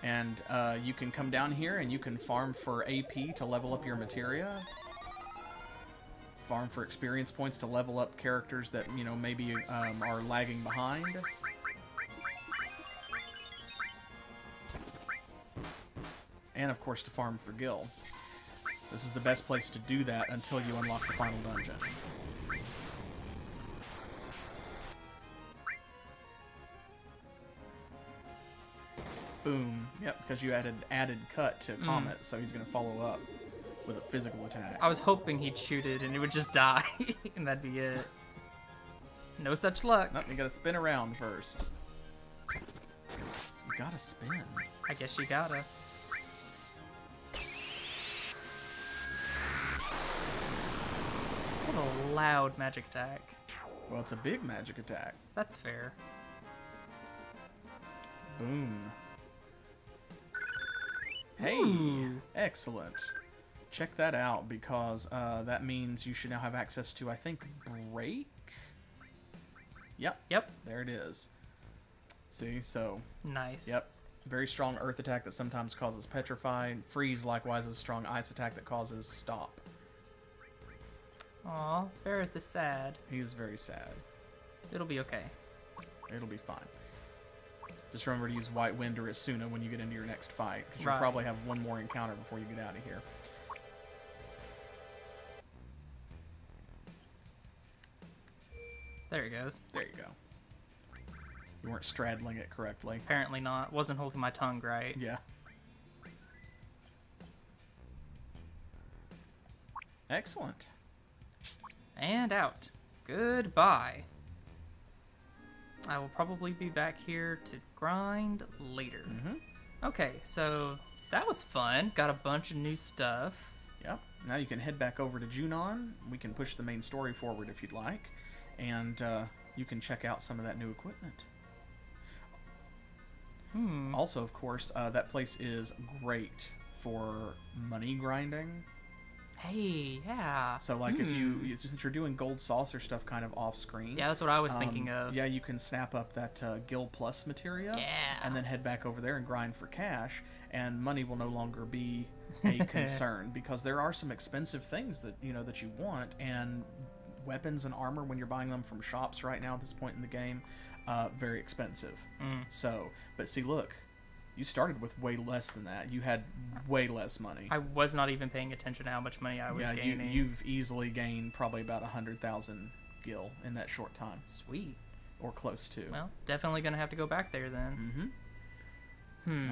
And you can come down here and you can farm for AP to level up your materia. Farm for experience points to level up characters that, you know, maybe are lagging behind. And, of course, to farm for Gil. This is the best place to do that until you unlock the final dungeon. Boom. Yep, because you added cut to Comet, so he's going to follow up with a physical attack. I was hoping he'd shoot it and it would just die, and that'd be it. No such luck. Nope, you gotta spin around first. You gotta spin. I guess you gotta. That was a loud magic attack. Well, it's a big magic attack. That's fair. Boom. Hey! Ooh. Excellent. Check that out, because that means you should now have access to, I think, Break? Yep. There it is. See, so... Nice. Yep. Very strong earth attack that sometimes causes Petrify. Freeze, likewise, is a strong ice attack that causes Stop. Aw, Barrett is sad. He is very sad. It'll be okay. It'll be fine. Just remember to use White Wind or Asuna when you get into your next fight, because Right. you'll probably have one more encounter before you get out of here. There it goes. There you go. You weren't straddling it correctly. Apparently not. Wasn't holding my tongue right. Yeah. Excellent. And out. Goodbye. I will probably be back here to grind later. Okay, so that was fun. Got a bunch of new stuff. Yep. Now you can head back over to Junon. We can push the main story forward if you'd like. And you can check out some of that new equipment. Also, of course, that place is great for money grinding. Hey, yeah. So, like, if since you're doing gold saucer stuff kind of off screen. Yeah, that's what I was thinking of. Yeah, you can snap up that Guild Plus materia. Yeah. And then head back over there and grind for cash, and money will no longer be a concern because there are some expensive things that that you want, and weapons and armor when you're buying them from shops right now at this point in the game, very expensive. So, but see, look. You started with way less than that. You had way less money. I was not even paying attention to how much money I was gaining. You've easily gained probably about 100,000 gil in that short time. Sweet. Or close to. Well, definitely going to have to go back there then.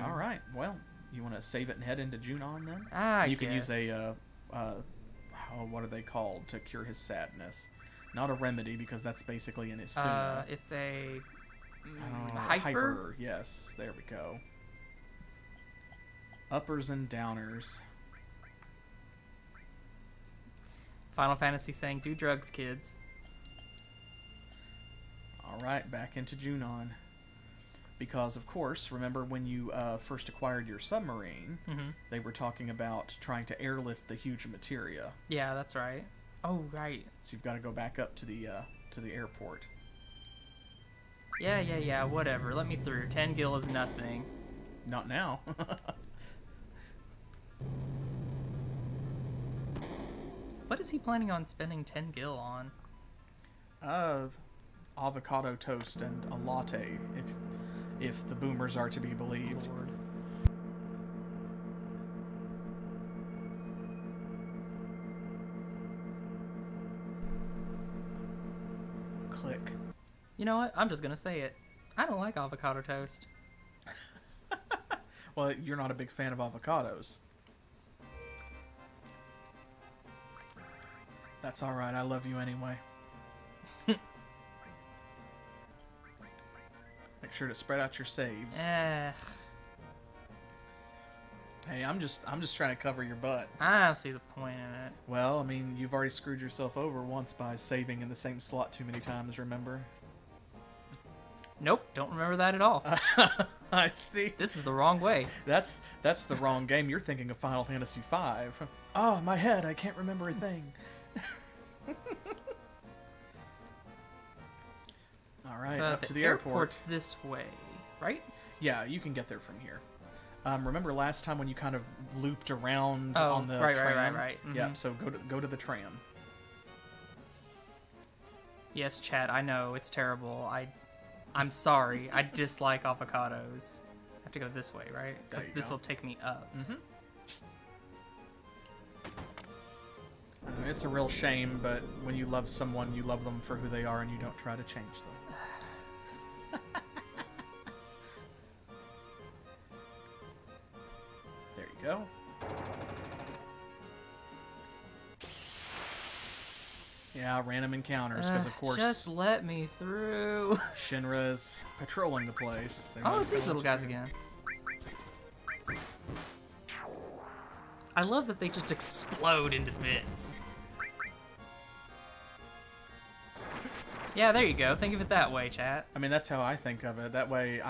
All right. Well, you want to save it and head into Junon then? You can use a, what are they called to cure his sadness? Not a remedy, because that's basically an Isuna. It's a... hyper? Yes, there we go. Uppers and downers. Final Fantasy saying, do drugs, kids. Alright, back into Junon. Because, of course, remember when you first acquired your submarine, they were talking about trying to airlift the huge materia. Yeah, that's right. Oh, right. So you've got to go back up to the airport. Yeah, whatever. Let me through. 10 gil is nothing. Not now. What is he planning on spending 10 gil on? Avocado toast and a latte, if the boomers are to be believed. Lord. Click. You know what? I'm just gonna say it. I don't like avocado toast. Well, you're not a big fan of avocados. That's alright, I love you anyway. Make sure to spread out your saves. Hey, I'm just trying to cover your butt. I don't see the point in it. Well, I mean, you've already screwed yourself over once by saving in the same slot too many times, remember? Nope, don't remember that at all. I see. This is the wrong way. That's the wrong game. You're thinking of Final Fantasy V. Oh, my head, I can't remember a thing. Alright, up to the airport. Airport's this way, right? Yeah, you can get there from here. Remember last time when you kind of looped around on the tram? Right. Yeah, so go to the tram. Yes, chat, I know, it's terrible. I'm sorry. I dislike avocados. I have to go this way, right? Because this will take me up. It's a real shame, but when you love someone, you love them for who they are and you don't try to change them. There you go. Yeah, random encounters, because of course... Just let me through. Shinra's patrolling the place. Oh, it's these little guys again. I love that they just explode into bits. Yeah, there you go. Think of it that way, chat. I mean, that's how I think of it. That way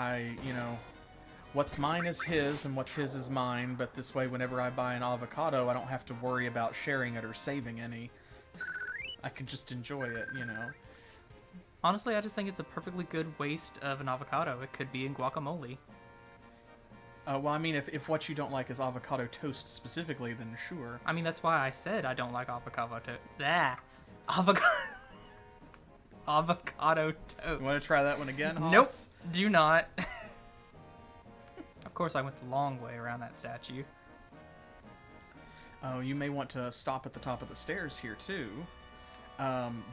what's mine is his and what's his is mine, but this way whenever I buy an avocado, I don't have to worry about sharing it or saving any. I can just enjoy it, Honestly, I just think it's a perfectly good waste of an avocado. It could be in guacamole. Well, I mean, if what you don't like is avocado toast specifically, then sure. I mean, that's why I said I don't like avocado toast. Avocado toast. You want to try that one again, Hoss? Nope, do not. Of course, I went the long way around that statue. Oh, you may want to stop at the top of the stairs here, too.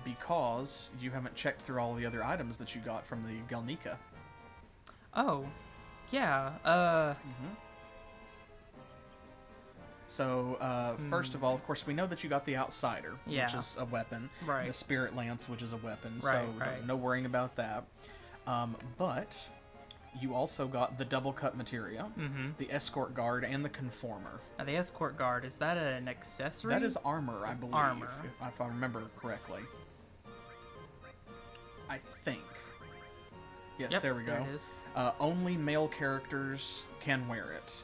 Because you haven't checked through all the other items that you got from the Galnica. Oh, yeah. So, first of all, of course, we know that you got the Outsider, Yeah. which is a weapon. Right. The Spirit Lance, which is a weapon. Right, so, right. no worrying about that. But you also got the Double Cut Materia, the Escort Guard, and the Conformer. Now, the Escort Guard, is that an accessory? That is armor, I believe. armor. If I remember correctly. I think. Yes, Yep, there we go. There it is. Only male characters can wear it,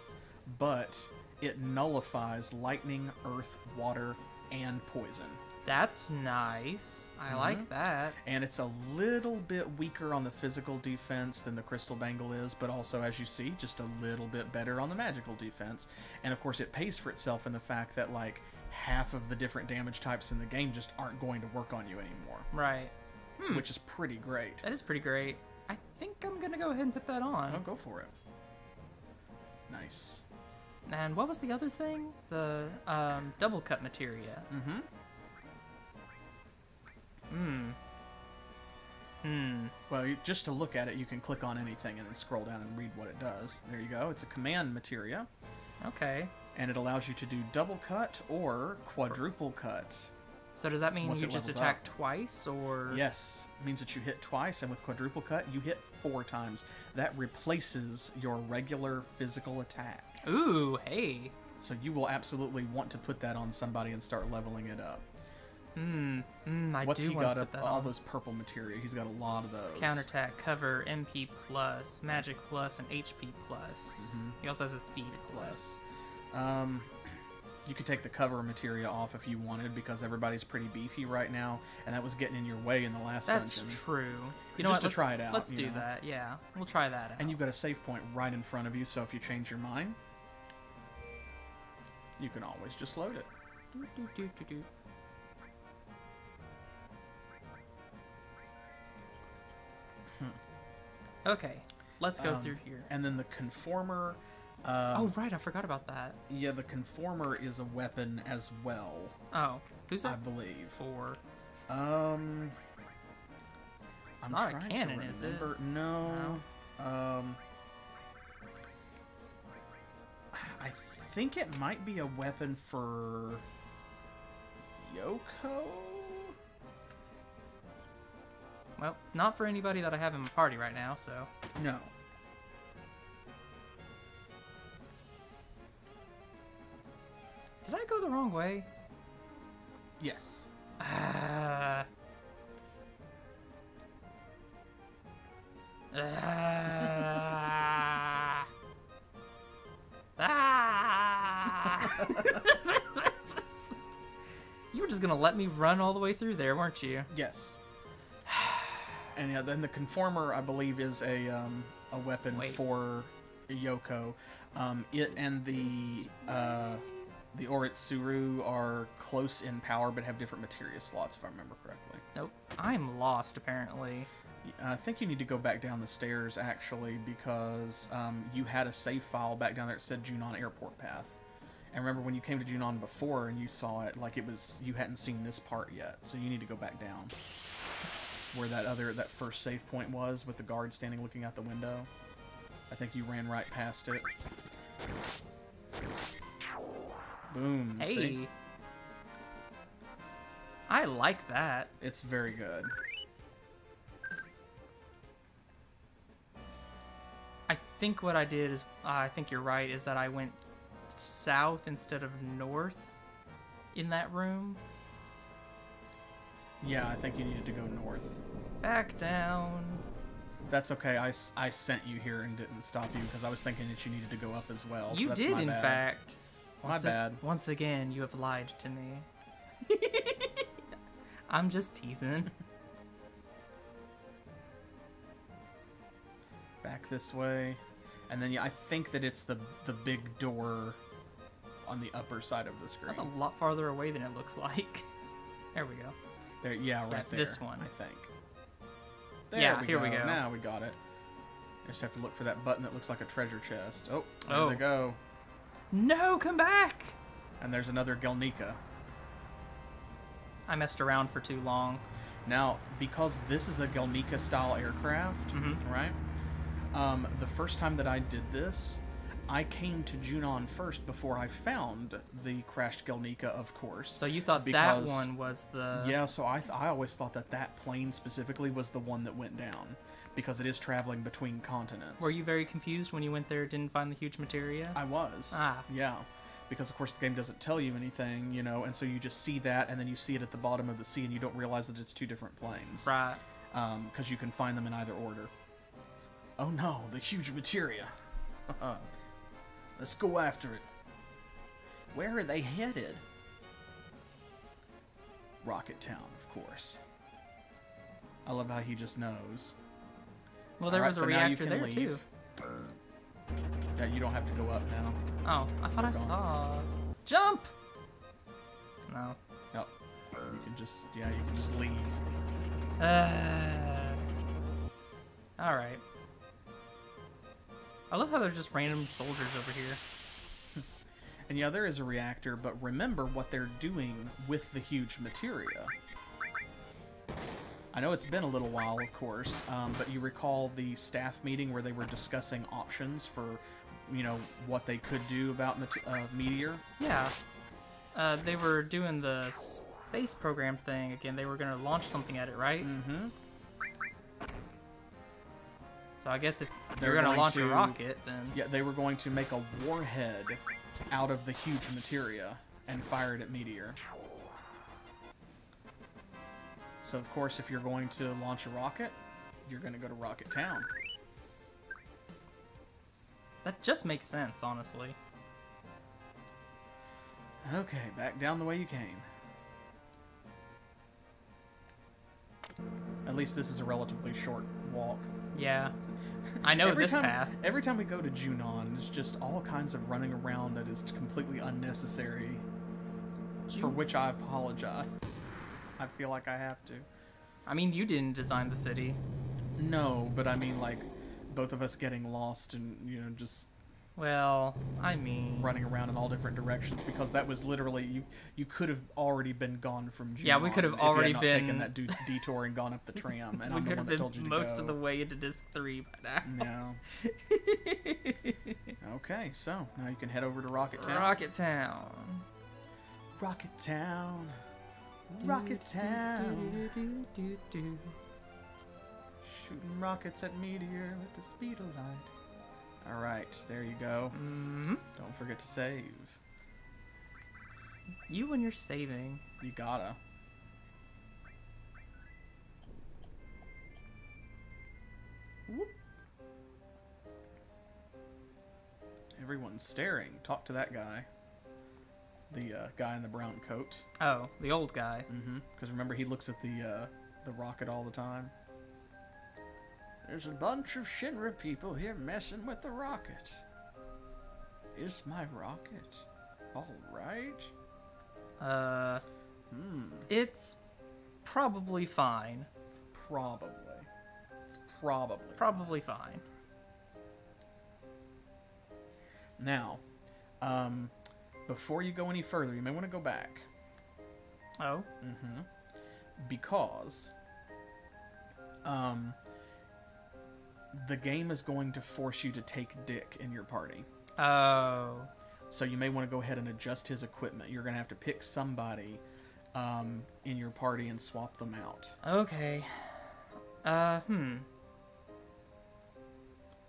but it nullifies lightning, earth, water, and poison. That's nice. I like that. And it's a little bit weaker on the physical defense than the Crystal Bangle is, but also, as you see, just a little bit better on the magical defense. And of course, it pays for itself in the fact that, like, half of the different damage types in the game just aren't going to work on you anymore. Right. Which is pretty great. That is pretty great. I think I'm going to go ahead and put that on. Oh, go for it. Nice. And what was the other thing? The double cut materia. Well, just to look at it, you can click on anything and then scroll down and read what it does. There you go. It's a command materia. Okay. And it allows you to do double cut or quadruple cut. So does that mean Once you it just levels attack up. twice, or? Yes. It means that you hit twice, and with quadruple cut, you hit 4 times. That replaces your regular physical attack. Ooh, hey. So you will absolutely want to put that on somebody and start leveling it up. I What's do he want got to up? put that All on. those purple materia. He's got a lot of those. Counterattack, cover, MP plus, magic plus, and HP plus. He also has a speed plus. You could take the cover materia off if you wanted, because everybody's pretty beefy right now, and that was getting in your way in the last That's dungeon. true. You know Just what? to try it out, Let's you do know. that. Yeah, we'll try that out. And you've got a save point right in front of you, so if you change your mind, you can always just load it. Do. Okay, let's go through here. And then the Conformer. Oh, right, I forgot about that. Yeah, the Conformer is a weapon as well, Oh, who's I that believe. for? I'm not a trying cannon, to is it? remember. No. I think it might be a weapon for Yoko? Well, not for anybody that I have in my party right now, so. No. Did I go the wrong way? Yes. Ah. You were just gonna let me run all the way through there, weren't you? Yes. And yeah, then the Conformer, I believe, is a weapon for Yoko. It and the Oritsuru are close in power, but have different materia slots, if I remember correctly. Nope. I'm lost, apparently. I think you need to go back down the stairs, actually, because you had a save file back down there that said Junon Airport Path. And remember when you came to Junon before and you saw it, like, it was, you hadn't seen this part yet, so you need to go back down. Where that first save point was, with the guard standing looking out the window. I think you ran right past it. Boom. Hey. See? I like that. It's very good. I think what I did is, I think you're right, is that I went south instead of north in that room. Yeah, I think you needed to go north. Back down. That's okay. I sent you here and didn't stop you because I was thinking that you needed to go up as well. So You that's did, my in bad. fact. My bad. Once again, you have lied to me. I'm just teasing. Back this way. And then, yeah, I think that it's the big door on the upper side of the screen. That's a lot farther away than it looks like. There we go. There, yeah, right there. This one. I think. There Yeah, here we go. Now we got it. I just have to look for that button that looks like a treasure chest. Oh, there Oh. they go. No, come back! And there's another Galnica. I messed around for too long. Now, because this is a Galnica-style aircraft, right? The first time that I did this, I came to Junon first before I found the crashed Galnica, of course. So you thought that one was the... Yeah, so I always thought that that plane specifically was the one that went down, because it is traveling between continents. Were you very confused when you went there and didn't find the huge materia? I was. Yeah. Because, of course, the game doesn't tell you anything, you know, and so you just see that, and then you see it at the bottom of the sea, and you don't realize that it's two different planes. Right. Because you can find them in either order. Oh no, the huge materia. Let's go after it. Where are they headed? Rocket Town, of course. I love how he just knows. Well, there was a reactor there, too. Yeah, you don't have to go up now. Oh, I thought I saw... Jump! No. No. You can just... Yeah, you can just leave. Alright. I love how there's just random soldiers over here. And yeah, there is a reactor, but remember what they're doing with the huge materia. I know it's been a little while, of course, but you recall the staff meeting where they were discussing options for, you know, what they could do about Meteor? Yeah. They were doing the space program thing again. They were going to launch something at it, right? Mm-hmm. So I guess if they're going to launch a rocket, then... Yeah, they were going to make a warhead out of the huge materia and fire it at Meteor. So, of course, if you're going to launch a rocket, you're going to go to Rocket Town. That just makes sense, honestly. Okay, back down the way you came. At least this is a relatively short walk. Yeah. I know this path. Every time we go to Junon, there's just all kinds of running around that is completely unnecessary. For which I apologize. I feel like I have to. I mean, you didn't design the city. No, but I mean, like, both of us getting lost and, you know, just... Well, I mean... running around in all different directions, because that was literally... You could have already been gone from Junon. Yeah, we could have already been... taken that detour and gone up the tram, and I'm the one that told you to go. Most of the way into Disc 3 by now. Okay, so, now you can head over to Rocket Town. Rocket Town. Rocket Town. Rocket Town. Shooting rockets at Meteor with the speed of light. Alright, there you go. Mm-hmm. Don't forget to save. You when you're saving. You gotta. Whoop. Everyone's staring. Talk to that guy. The guy in the brown coat. Oh, the old guy. Mm-hmm. Because remember, he looks at the rocket all the time. There's a bunch of Shinra people here messing with the rocket. Is my rocket all right? It's probably fine. Probably. It's probably fine. Now, before you go any further, you may want to go back. Oh? Mm-hmm. Because, the game is going to force you to take Dick in your party. Oh. So you may want to go ahead and adjust his equipment. You're going to have to pick somebody in your party and swap them out. Okay.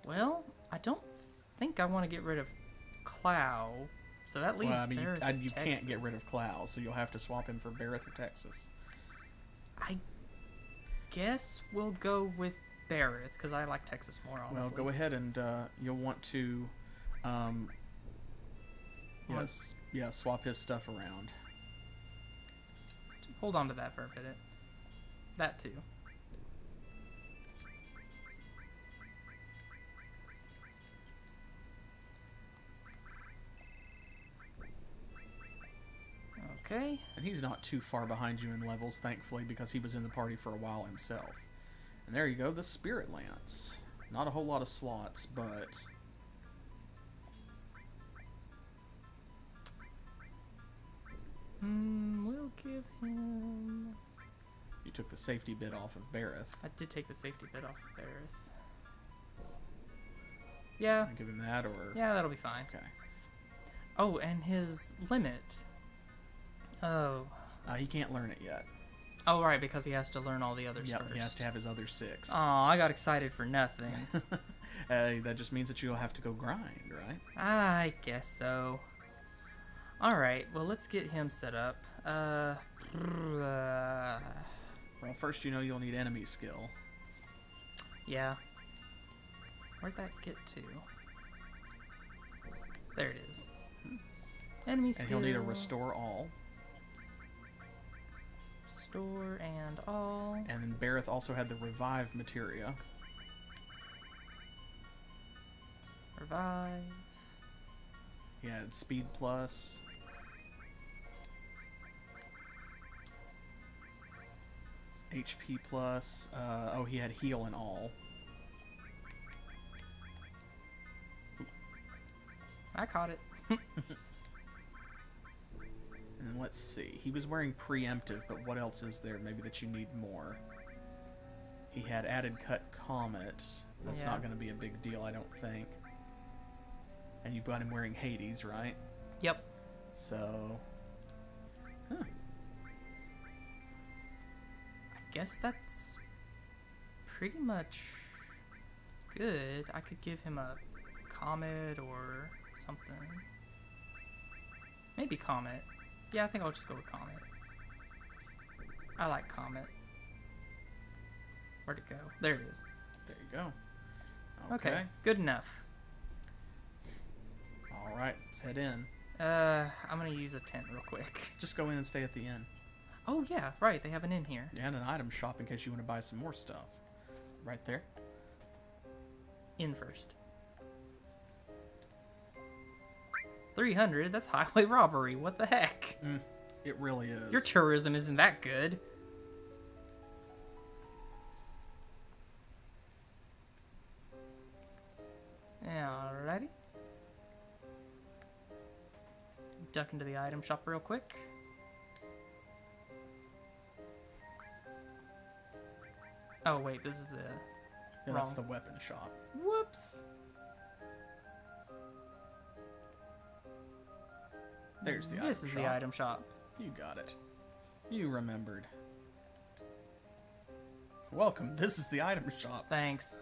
Well, I don't think I want to get rid of Clow. So that leaves Barrett you can't get rid of Clow, so you'll have to swap him for Barrett or Texas. I guess we'll go with Barrett, because I like Texas more, honestly. Well, go ahead and you'll want to swap his stuff around. Hold on to that for a minute. That too. Okay. And he's not too far behind you in levels, thankfully, because he was in the party for a while himself. And there you go, the Spirit Lance. Not a whole lot of slots, but... We'll give him... You took the safety bit off of Bareth. I did take the safety bit off of Bareth. Yeah. Give him that, or... Yeah, that'll be fine. Okay. Oh, and his limit. Oh. He can't learn it yet. Oh, right, because he has to learn all the others Yep, first. he has to have his other 6. Oh, I got excited for nothing. That just means that you'll have to go grind, right? I guess so. Alright, well, let's get him set up. Well, first you'll need enemy skill. Yeah. Where'd that get to? There it is. Enemy skill. And he'll need a restore all. Restore and all. And then Bareth also had the revive materia. Revive. He had speed plus. HP plus. Oh, he had heal and all. I caught it. And let's see. He was wearing preemptive, but what else is there maybe that you need more? He had added cut comet. That's not going to be a big deal, I don't think. And you got him wearing Hades, right? Yep. So... Huh. I guess that's pretty much good. I could give him a comet or something. Maybe comet. Yeah, I think I'll just go with comet. I like comet. Where'd it go? There it is. There you go. Okay, good enough. Alright, let's head in. I'm gonna use a tent real quick. Just go in and stay at the inn. Oh yeah, right, they have an inn here. And an item shop in case you want to buy some more stuff. Right there. Inn first. 300, that's highway robbery, what the heck? It really is. Your tourism isn't that good. Alrighty. Duck into the item shop real quick. Oh wait, this is the... Yeah, that's the weapon shop. Whoops! There's the item shop. This is the item shop. You got it. You remembered. Welcome, this is the item shop. Thanks.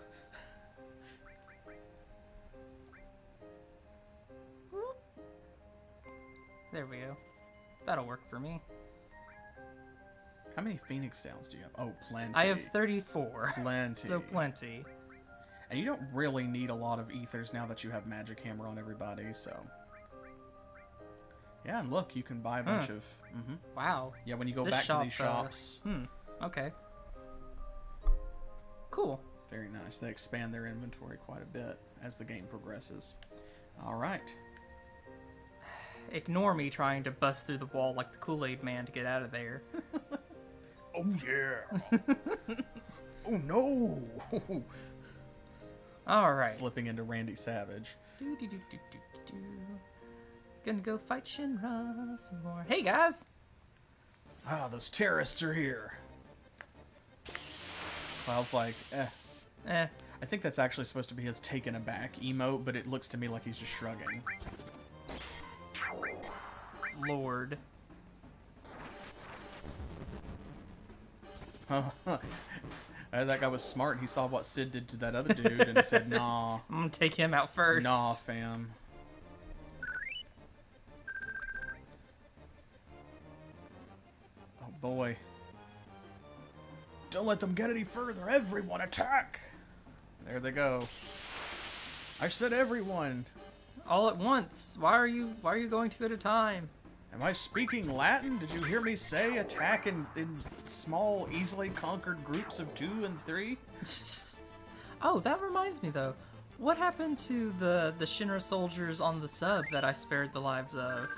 There we go. That'll work for me. How many Phoenix Downs do you have? Oh, plenty. I have 34. Plenty. So plenty. And you don't really need a lot of ethers now that you have Magic Hammer on everybody, so... Yeah, and look, you can buy a bunch of... Wow. Yeah, when you go This back shop, to these shops... Okay. Cool. Very nice. They expand their inventory quite a bit as the game progresses. Alright. Ignore me trying to bust through the wall like the Kool-Aid Man to get out of there. Oh, yeah! Oh, no! Alright. Slipping into Randy Savage. Gonna go fight Shinra some more. Hey, guys! Ah, those terrorists are here. Cloud's like, Eh. I think that's actually supposed to be his taken aback emote, but it looks to me like he's just shrugging. Lord. That guy was smart. He saw what Sid did to that other dude and he said, nah. I'm gonna take him out first. Nah, fam. Oh, boy. Don't let them get any further. Everyone attack! There they go. I said everyone. All at once. Why are you going two at a time? Am I speaking Latin? Did you hear me say attack in small, easily conquered groups of 2 and 3? Oh, that reminds me though. What happened to the Shinra soldiers on the sub that I spared the lives of?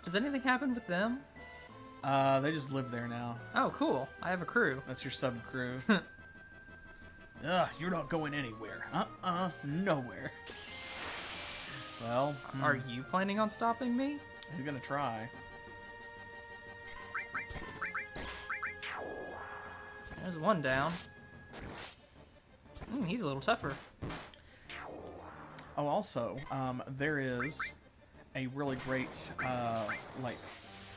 Does anything happen with them? They just live there now. Oh, cool. I have a crew. That's your sub crew. You're not going anywhere. Nowhere. Well, Are you planning on stopping me? he's gonna try. There's one down. He's a little tougher. Oh, also, there is a really great, like,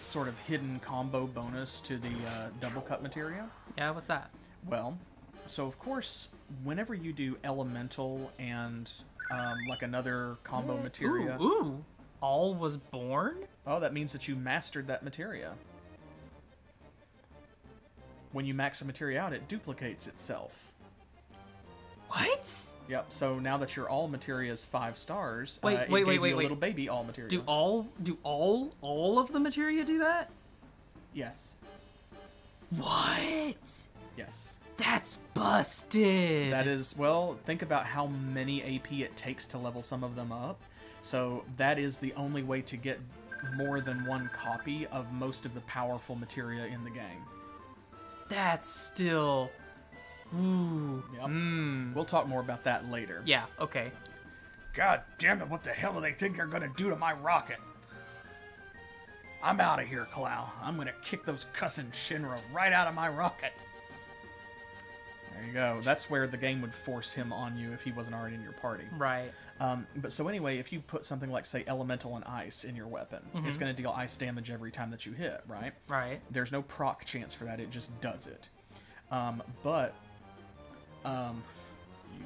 sort of hidden combo bonus to the double cut materia. Yeah, what's that? Well, so of course, whenever you do elemental and like another combo materia, Ooh, all was born? oh, that means that you mastered that materia. When you max a materia out, it duplicates itself. What? Yep. So now that your all materia is 5 stars, Wait, it wait, gave wait, you a wait. little baby all materia. Do all of the materia do that? Yes. What? Yes. That's busted. That is, well, think about how many AP it takes to level some of them up. So that is the only way to get more than one copy of most of the powerful materia in the game. That's still... Ooh. Yep. We'll talk more about that later. Yeah, okay. God damn it, what the hell do they think they're gonna do to my rocket? I'm out of here, Clow. I'm gonna kick those cussing Shinra right out of my rocket. There you go. That's where the game would force him on you if he wasn't already in your party. Right. But so anyway, if you put something like, say, elemental and ice in your weapon, it's going to deal ice damage every time that you hit, right? Right. There's no proc chance for that. It just does it. You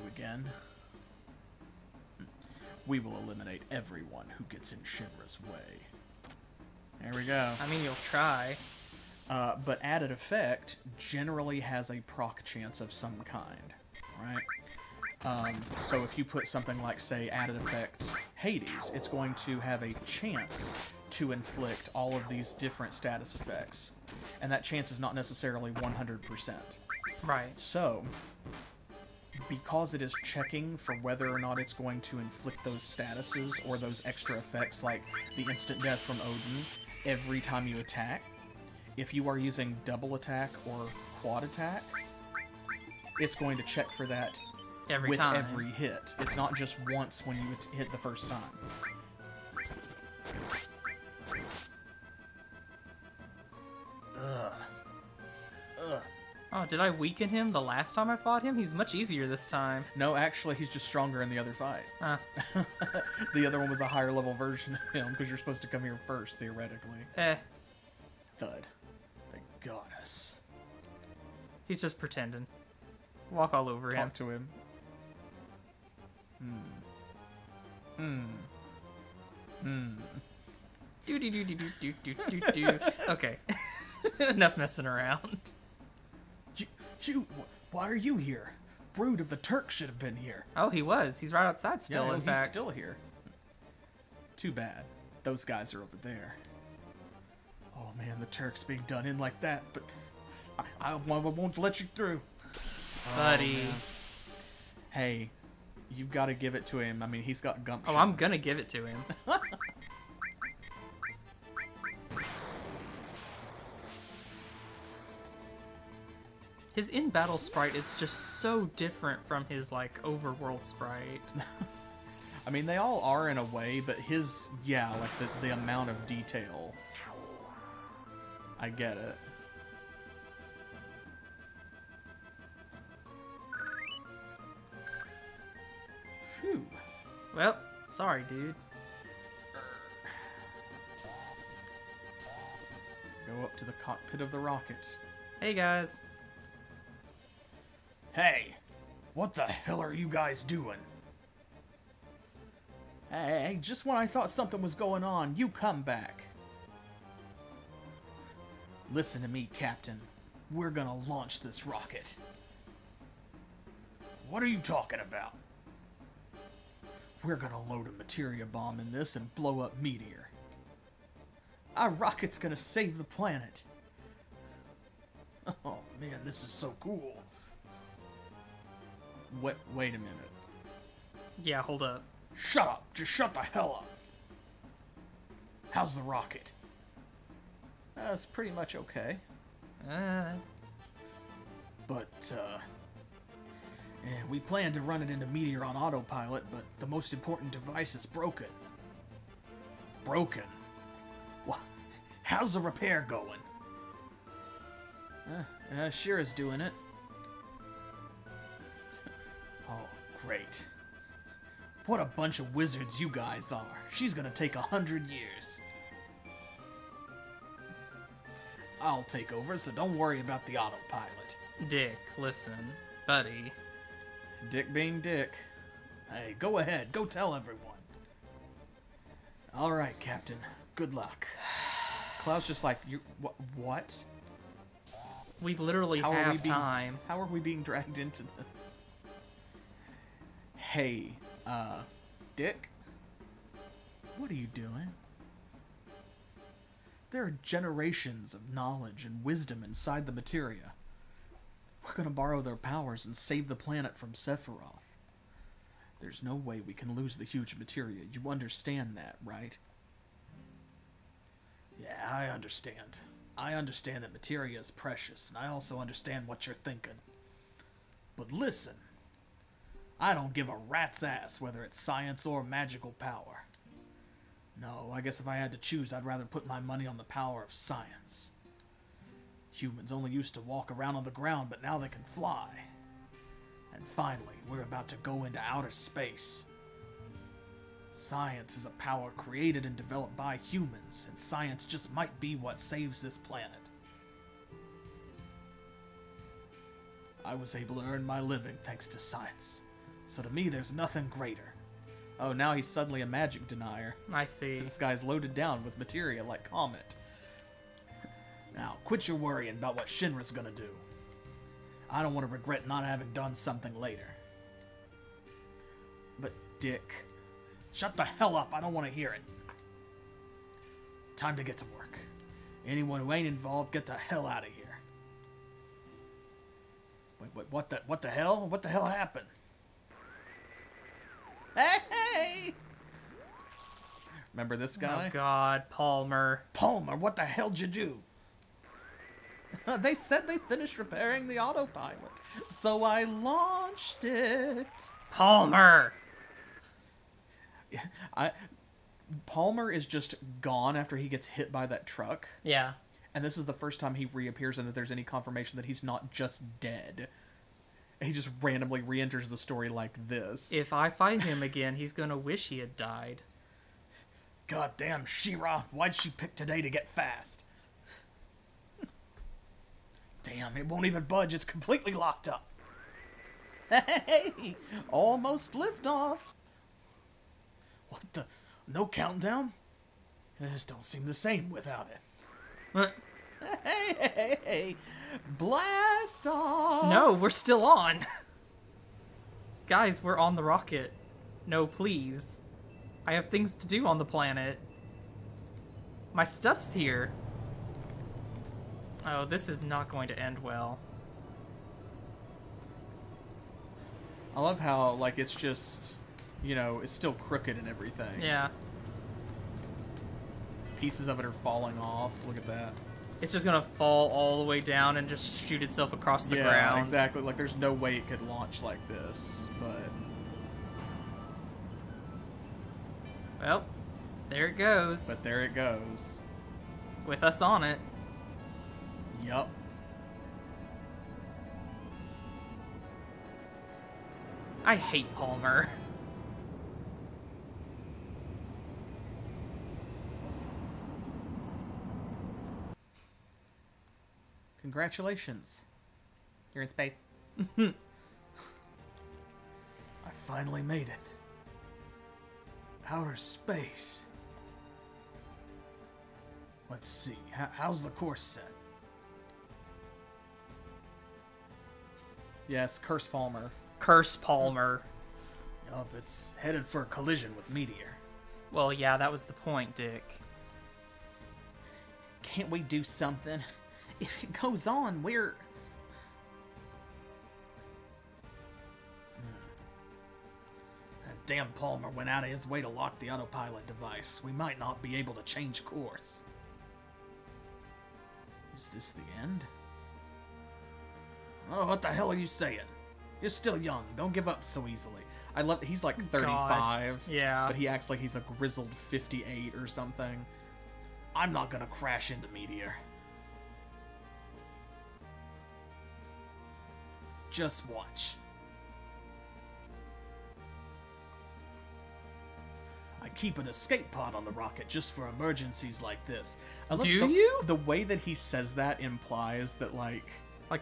again. We will eliminate everyone who gets in Shinra's way. There we go. I mean, you'll try. But added effect generally has a proc chance of some kind, right? So if you put something like, say, added effect Hades, it's going to have a chance to inflict all of these different status effects. And that chance is not necessarily 100%. Right. So, because it is checking for whether or not it's going to inflict those statuses or those extra effects like the instant death from Odin every time you attack, if you are using double attack or quad attack, it's going to check for that Every time. every hit. It's not just once when you hit the first time. Ugh. Oh, did I weaken him the last time I fought him? He's much easier this time. No, actually, he's just stronger in the other fight. The other one was a higher level version of him, because you're supposed to come here first, theoretically. Thud. They got us. He's just pretending. Walk all over him. Talk to him. Do do do do do do do do do. Okay. Enough messing around. Why are you here? Brood of the Turk should have been here. Oh, he was. He's right outside still, Yeah, in he's fact. still here. Too bad. Those guys are over there. Oh man, the Turk's being done in like that, but I won't let you through. Buddy. Oh, hey, you've got to give it to him. I mean, he's got gumption. Oh, I'm gonna give it to him. His in-battle sprite is just so different from his, like, overworld sprite. I mean, they all are in a way, but his, yeah, like the amount of detail. I get it. Phew. Well, sorry, dude. Go up to the cockpit of the rocket. Hey, guys. Hey, what the hell are you guys doing? Hey, just when I thought something was going on, you come back. Listen to me, Captain. We're gonna launch this rocket. What are you talking about? We're gonna load a materia bomb in this and blow up Meteor. Our rocket's gonna save the planet. Oh man, this is so cool. Wait a minute. Yeah, hold up. Shut up! Just shut the hell up! How's the rocket? It's pretty much okay. But, we planned to run it into Meteor on autopilot, but the most important device is broken. Broken? Well, how's the repair going? Shira's doing it. Oh, great. What a bunch of wizards you guys are. She's gonna take 100 years. I'll take over, so don't worry about the autopilot. Dick, listen. Buddy. Dick being Dick. Hey, go ahead. Go tell everyone. All right, Captain. Good luck. Cloud's just like, you. What? We literally have time. How are we being dragged into this? Hey, Dick? What are you doing? There are generations of knowledge and wisdom inside the materia. We're gonna borrow their powers and save the planet from Sephiroth. There's no way we can lose the huge materia. You understand that, right? Yeah, I understand. I understand that materia is precious, and I also understand what you're thinking. But listen, I don't give a rat's ass whether it's science or magical power. No, I guess if I had to choose, I'd rather put my money on the power of science. Humans only used to walk around on the ground, but now they can fly. And finally, we're about to go into outer space. Science is a power created and developed by humans, and science just might be what saves this planet. I was able to earn my living thanks to science, so to me there's nothing greater. Oh, now he's suddenly a magic denier. I see. This guy's loaded down with materia like Comet. Now, quit your worrying about what Shinra's gonna do. I don't want to regret not having done something later. But, Dick, shut the hell up. I don't want to hear it. Time to get to work. Anyone who ain't involved, get the hell out of here. Wait, what the hell? What the hell happened? Hey! Remember this guy? Oh God, Palmer. Palmer, what the hell'd you do? They said they finished repairing the autopilot, so I launched it. Palmer! Palmer is just gone after he gets hit by that truck. Yeah. And this is the first time he reappears and that there's any confirmation that he's not just dead. He just randomly re-enters the story like this. If I fight him again, he's gonna wish he had died. Goddamn, She-Ra, why'd she pick today to get fast? Damn, it won't even budge. It's completely locked up. Hey, almost liftoff. What the? No countdown? This don't seem the same without it. Hey, blast off! No, we're still on. Guys, we're on the rocket. No, please. I have things to do on the planet. My stuff's here. Oh, this is not going to end well. I love how, like, it's just, you know, it's still crooked and everything. Yeah. Pieces of it are falling off. Look at that. It's just gonna fall all the way down and just shoot itself across the ground. Yeah, exactly. Like, there's no way it could launch like this, but... Well, there it goes. But there it goes. With us on it. Yup. I hate Palmer. Congratulations. You're in space. I finally made it. Outer space. Let's see. How's the course set? Yes, Curse Palmer. Curse Palmer. Yup, it's headed for a collision with Meteor. Well, yeah, that was the point, Dick. Can't we do something? If it goes on, we're... That damn Palmer went out of his way to lock the autopilot device. We might not be able to change course. Is this the end? Oh, what the hell are you saying? You're still young. Don't give up so easily. I love... He's like 35. God. Yeah. But he acts like he's a grizzled 58 or something. I'm not gonna crash into Meteor. Just watch. I keep an escape pod on the rocket just for emergencies like this. Do you? The way that he says that implies that, like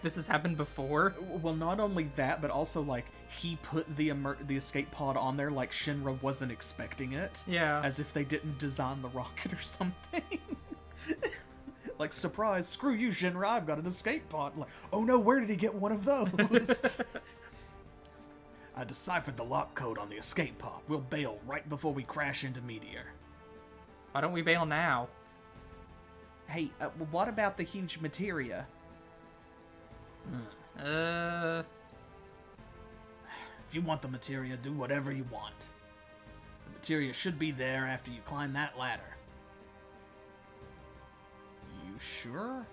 this has happened before? well, not only that, but also, like, he put the escape pod on there like Shinra wasn't expecting it. Yeah. As if they didn't design the rocket or something. Like, surprise, screw you, Shinra, I've got an escape pod. Like, oh no, where did he get one of those? I deciphered the lock code on the escape pod. We'll bail right before we crash into Meteor. Why don't we bail now? Hey, what about the huge materia? If you want the materia, do whatever you want. The materia should be there after you climb that ladder. You sure?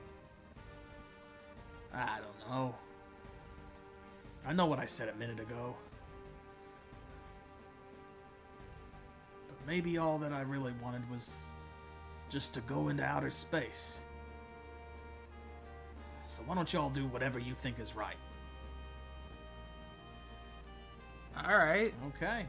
I don't know. I know what I said a minute ago. But maybe all that I really wanted was just to go into outer space. So why don't y'all do whatever you think is right? Alright. Okay.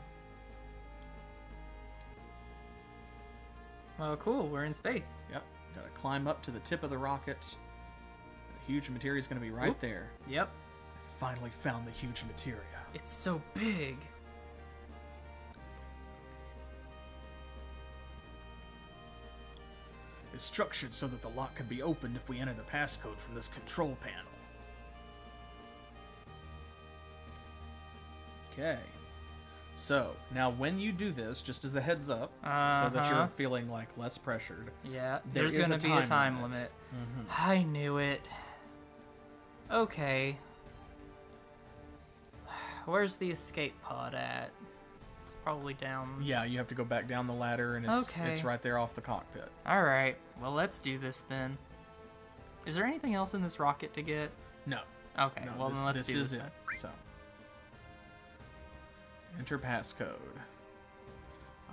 Well, cool. We're in space. Yep. Gotta climb up to the tip of the rocket. The huge materia is gonna be right there. Yep. I finally found the huge materia. It's so big. It's structured so that the lock can be opened if we enter the passcode from this control panel. Okay. So, now when you do this, just as a heads up, so that you're feeling like less pressured. Yeah, there there's is gonna be a time limit. Mm-hmm. I knew it. Okay. Where's the escape pod at? It's probably down. Yeah, you have to go back down the ladder, and it's right there off the cockpit. Alright, well let's do this then. Is there anything else in this rocket to get? No. Okay, No, well then let's do this is it. then. So, enter passcode.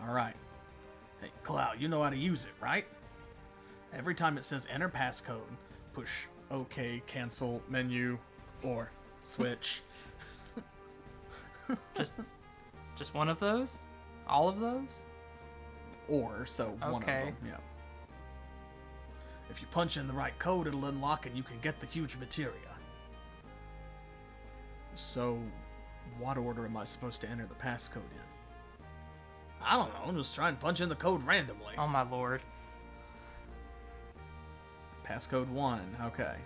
Alright. Hey, Cloud, you know how to use it, right? Every time it says enter passcode, push OK, cancel, menu, or switch. Just one of those? All of those? Or, so one of Okay. them, yeah. If you punch in the right code, it'll unlock and you can get the huge materia. So, what order am I supposed to enter the passcode in? I don't know, just try and punch in the code randomly. Oh my lord. Passcode 1, okay.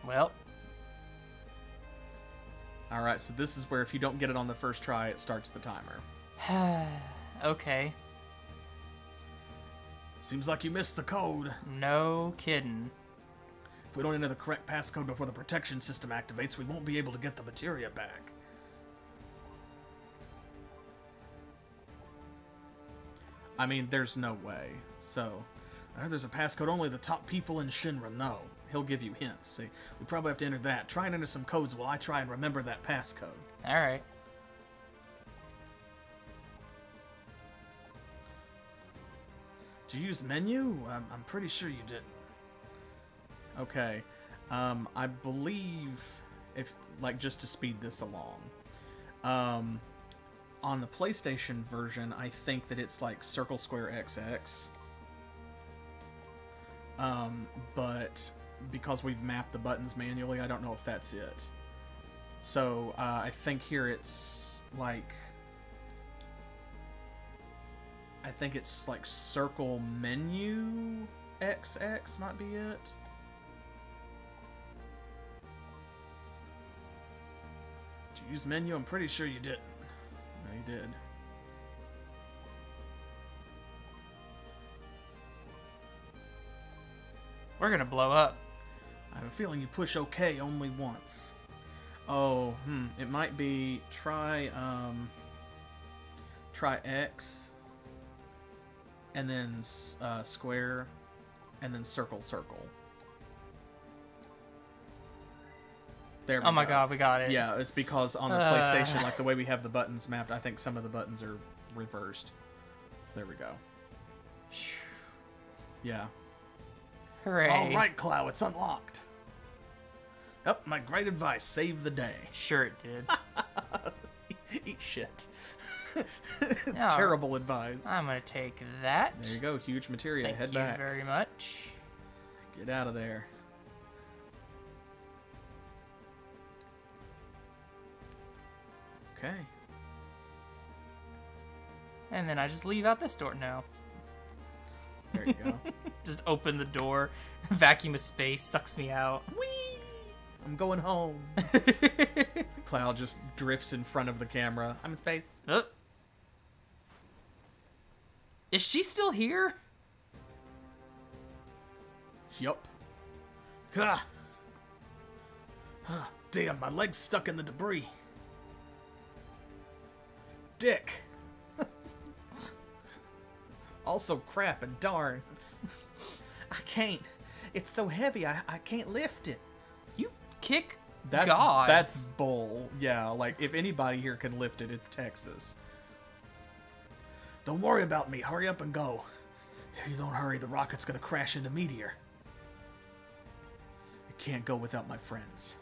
Well. Alright, so this is where if you don't get it on the first try, it starts the timer. Okay. Seems like you missed the code. No kidding. If we don't enter the correct passcode before the protection system activates, we won't be able to get the materia back. I mean, there's no way. So, there's a passcode only the top people in Shinra know. He'll give you hints. See, we probably have to enter that. Try and enter some codes while I try and remember that passcode. Alright. Did you use menu? I'm pretty sure you didn't. Okay. I believe, if like just to speed this along, on the PlayStation version, I think that it's like circle square XX. But because we've mapped the buttons manually, I don't know if that's it. So I think here it's like, I think it's like circle menu XX might be it. Did you use menu? I'm pretty sure you didn't. No, you did. We're gonna blow up. I have a feeling you push OK only once. Oh, it might be try X, and then square, and then circle. There we go. Oh my god, we got it. Yeah, it's because on the PlayStation, like the way we have the buttons mapped, I think some of the buttons are reversed. So there we go. Yeah. Hooray. All right, Clow, it's unlocked. Oh, my great advice saved the day. Sure it did. Eat shit. It's No, terrible advice. I'm gonna take that. There you go, huge materia. Thank Head you back. very much. Get out of there. Okay. And then I just leave out this door now. There you go. Just open the door, vacuum of space, sucks me out. Whee! I'm going home. Cloud just drifts in front of the camera. I'm in space. Is she still here? Yup. Ha! Damn, my leg's stuck in the debris. Dick. Also crap and darn. I can't. It's so heavy, I can't lift it. You kick That's gods. That's bull. Yeah, like if anybody here can lift it, it's Texas. Don't worry about me. Hurry up and go. If you don't hurry, the rocket's gonna crash into meteor. I can't go without my friends.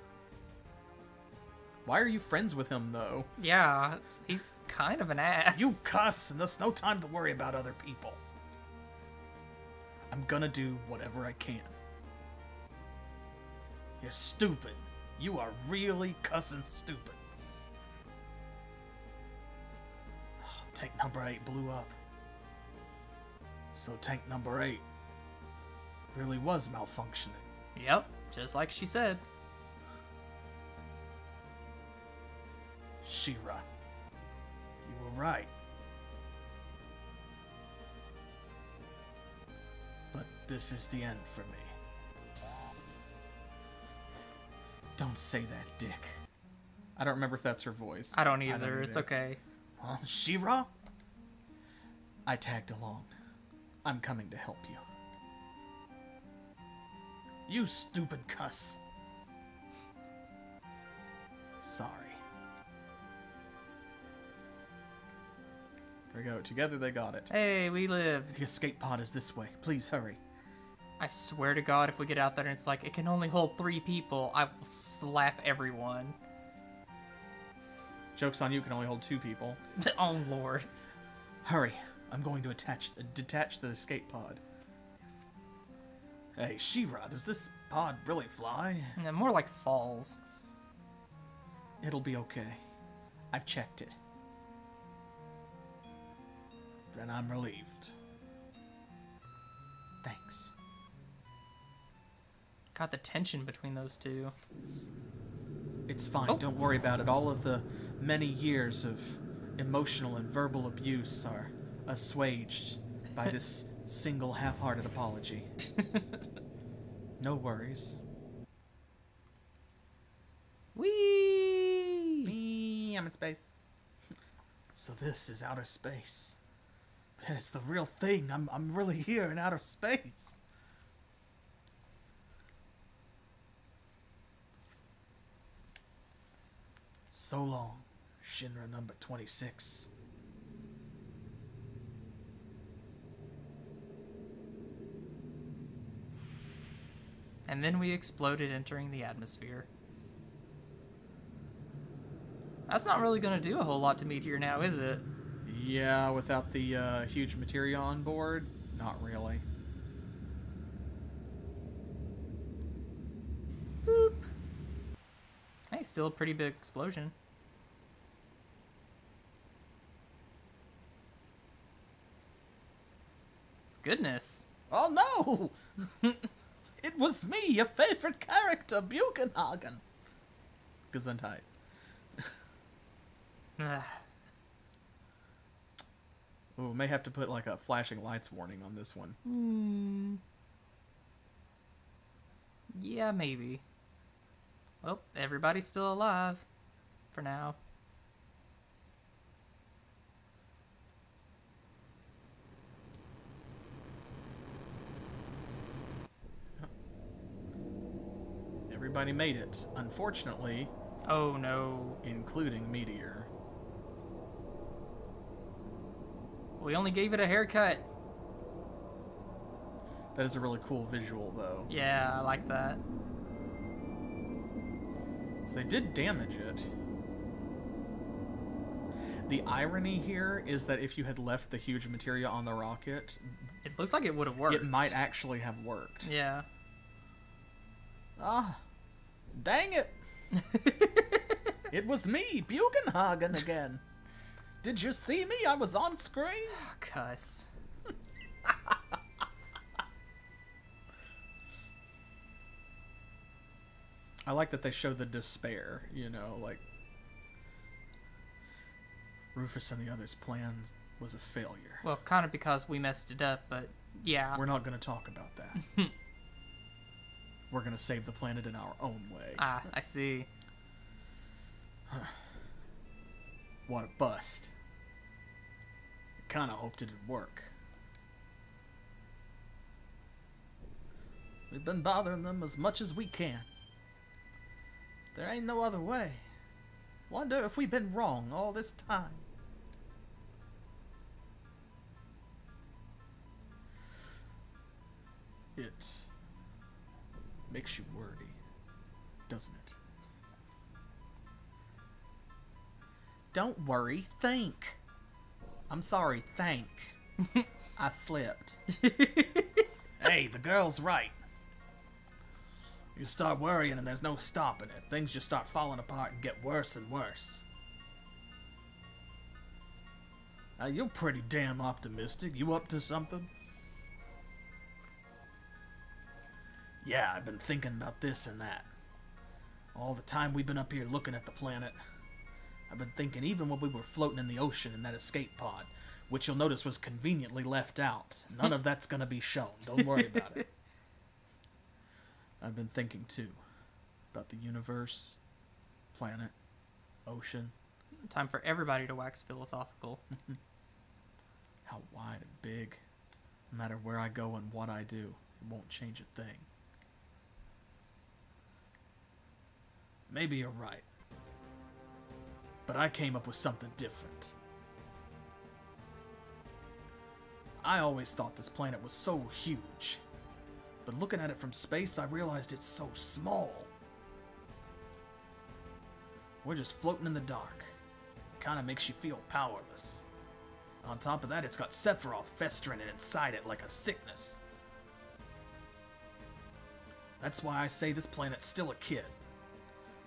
Why are you friends with him, though? Yeah, he's kind of an ass. You cuss, and there's no time to worry about other people. I'm gonna do whatever I can. You're stupid. You are really cussing stupid. Tank number 8 blew up. So tank number 8 really was malfunctioning. Yep, just like she said. She-Ra, you were right. But this is the end for me. Don't say that, Dick. I don't remember if that's her voice. I don't either. It's okay. Huh? She-Ra? I tagged along. I'm coming to help you. You stupid cuss. Sorry. There we go. Together they got it. Hey, we live. The escape pod is this way. Please hurry. I swear to God, if we get out there and it's like, it can only hold 3 people, I will slap everyone. Joke's on you, can only hold 2 people. Oh, Lord. Hurry. I'm going to detach the escape pod. Hey, She-Ra, does this pod really fly? Yeah, more like falls. It'll be okay. I've checked it. Then I'm relieved. Thanks. God, the tension between those two. It's fine. Oh. Don't worry about it. All of the many years of emotional and verbal abuse are assuaged by this single half-hearted apology. No worries. Whee! Me, I'm in space. So this is outer space. Man, it's the real thing. I'm really here in outer space. So long, Shinra number 26. And then we exploded, entering the atmosphere. That's not really going to do a whole lot to Meteor now, is it? Yeah, without the huge materia on board, not really. Boop. Hey, still a pretty big explosion. Goodness. Oh no! It was me, your favorite character, Buchenhagen. Gesundheit. Oh, we may have to put like a flashing lights warning on this one. Yeah, maybe. Well, everybody's still alive. For now. Everybody made it. Unfortunately, Oh no. including Meteor. We only gave it a haircut. That is a really cool visual, though. Yeah, I like that. So they did damage it. The irony here is that if you had left the huge materia on the rocket, It looks like it would have worked. it might actually have worked. Yeah. Ah, dang it! It was me, Bugenhagen again. Did you see me? I was on screen. Oh, cuss. I like that they show the despair, you know, like Rufus and the others' plan was a failure. Well, kind of because we messed it up, but yeah. We're not going to talk about that. We're going to save the planet in our own way. Ah, I see. What a bust. I kind of hoped it'd work. We've been bothering them as much as we can. There ain't no other way. Wonder if we've been wrong all this time. It makes you worry, doesn't it? Don't worry, think. I'm sorry, think. I slipped. Hey, the girl's right. You start worrying and there's no stopping it. Things just start falling apart and get worse and worse. You're pretty damn optimistic. You up to something? Yeah, I've been thinking about this and that. All the time we've been up here looking at the planet. I've been thinking even when we were floating in the ocean in that escape pod, which you'll notice was conveniently left out. None of that's gonna be shown. Don't worry about it. I've been thinking too about the universe, planet, ocean. Time for everybody to wax philosophical. How wide and big. No matter where I go and what I do, it won't change a thing. Maybe you're right. But I came up with something different. I always thought this planet was so huge. But looking at it from space, I realized it's so small. We're just floating in the dark. Kind of makes you feel powerless. On top of that, it's got Sephiroth festering inside it like a sickness. That's why I say this planet's still a kid.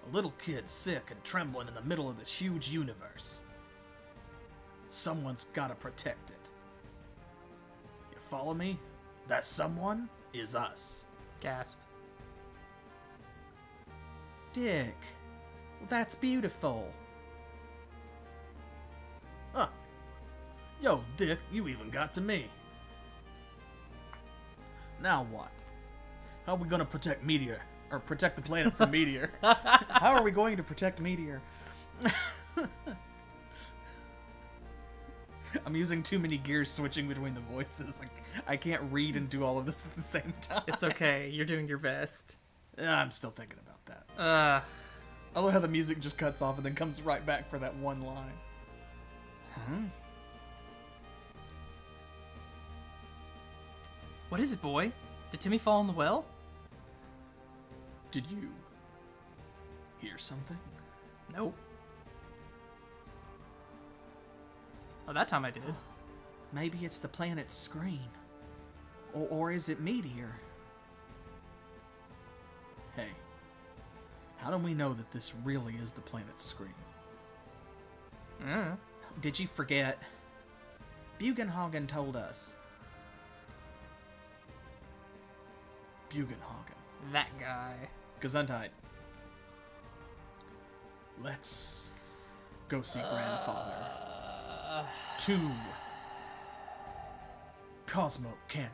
A little kid sick and trembling in the middle of this huge universe. Someone's gotta protect it. You follow me? That someone is us. Gasp. Dick. Well, that's beautiful. Huh. Yo, Dick, you even got to me. Now what? How are we gonna protect Meteor? Or protect the planet from Meteor? How are we going to protect Meteor? I'm using too many gears switching between the voices. Like, I can't read and do all of this at the same time. It's okay. You're doing your best. I'm still thinking about that. I love how the music just cuts off and then comes right back for that one line. Huh? What is it, boy? Did Timmy fall in the well? Did you hear something? Nope. Oh, that time I did. Maybe it's the planet's scream. Or is it Meteor? Hey, how do we know that this really is the planet's scream? Did you forget? Bugenhagen told us. Bugenhagen. That guy. Gesundheit. Let's go see Grandfather. To Cosmo Canyon.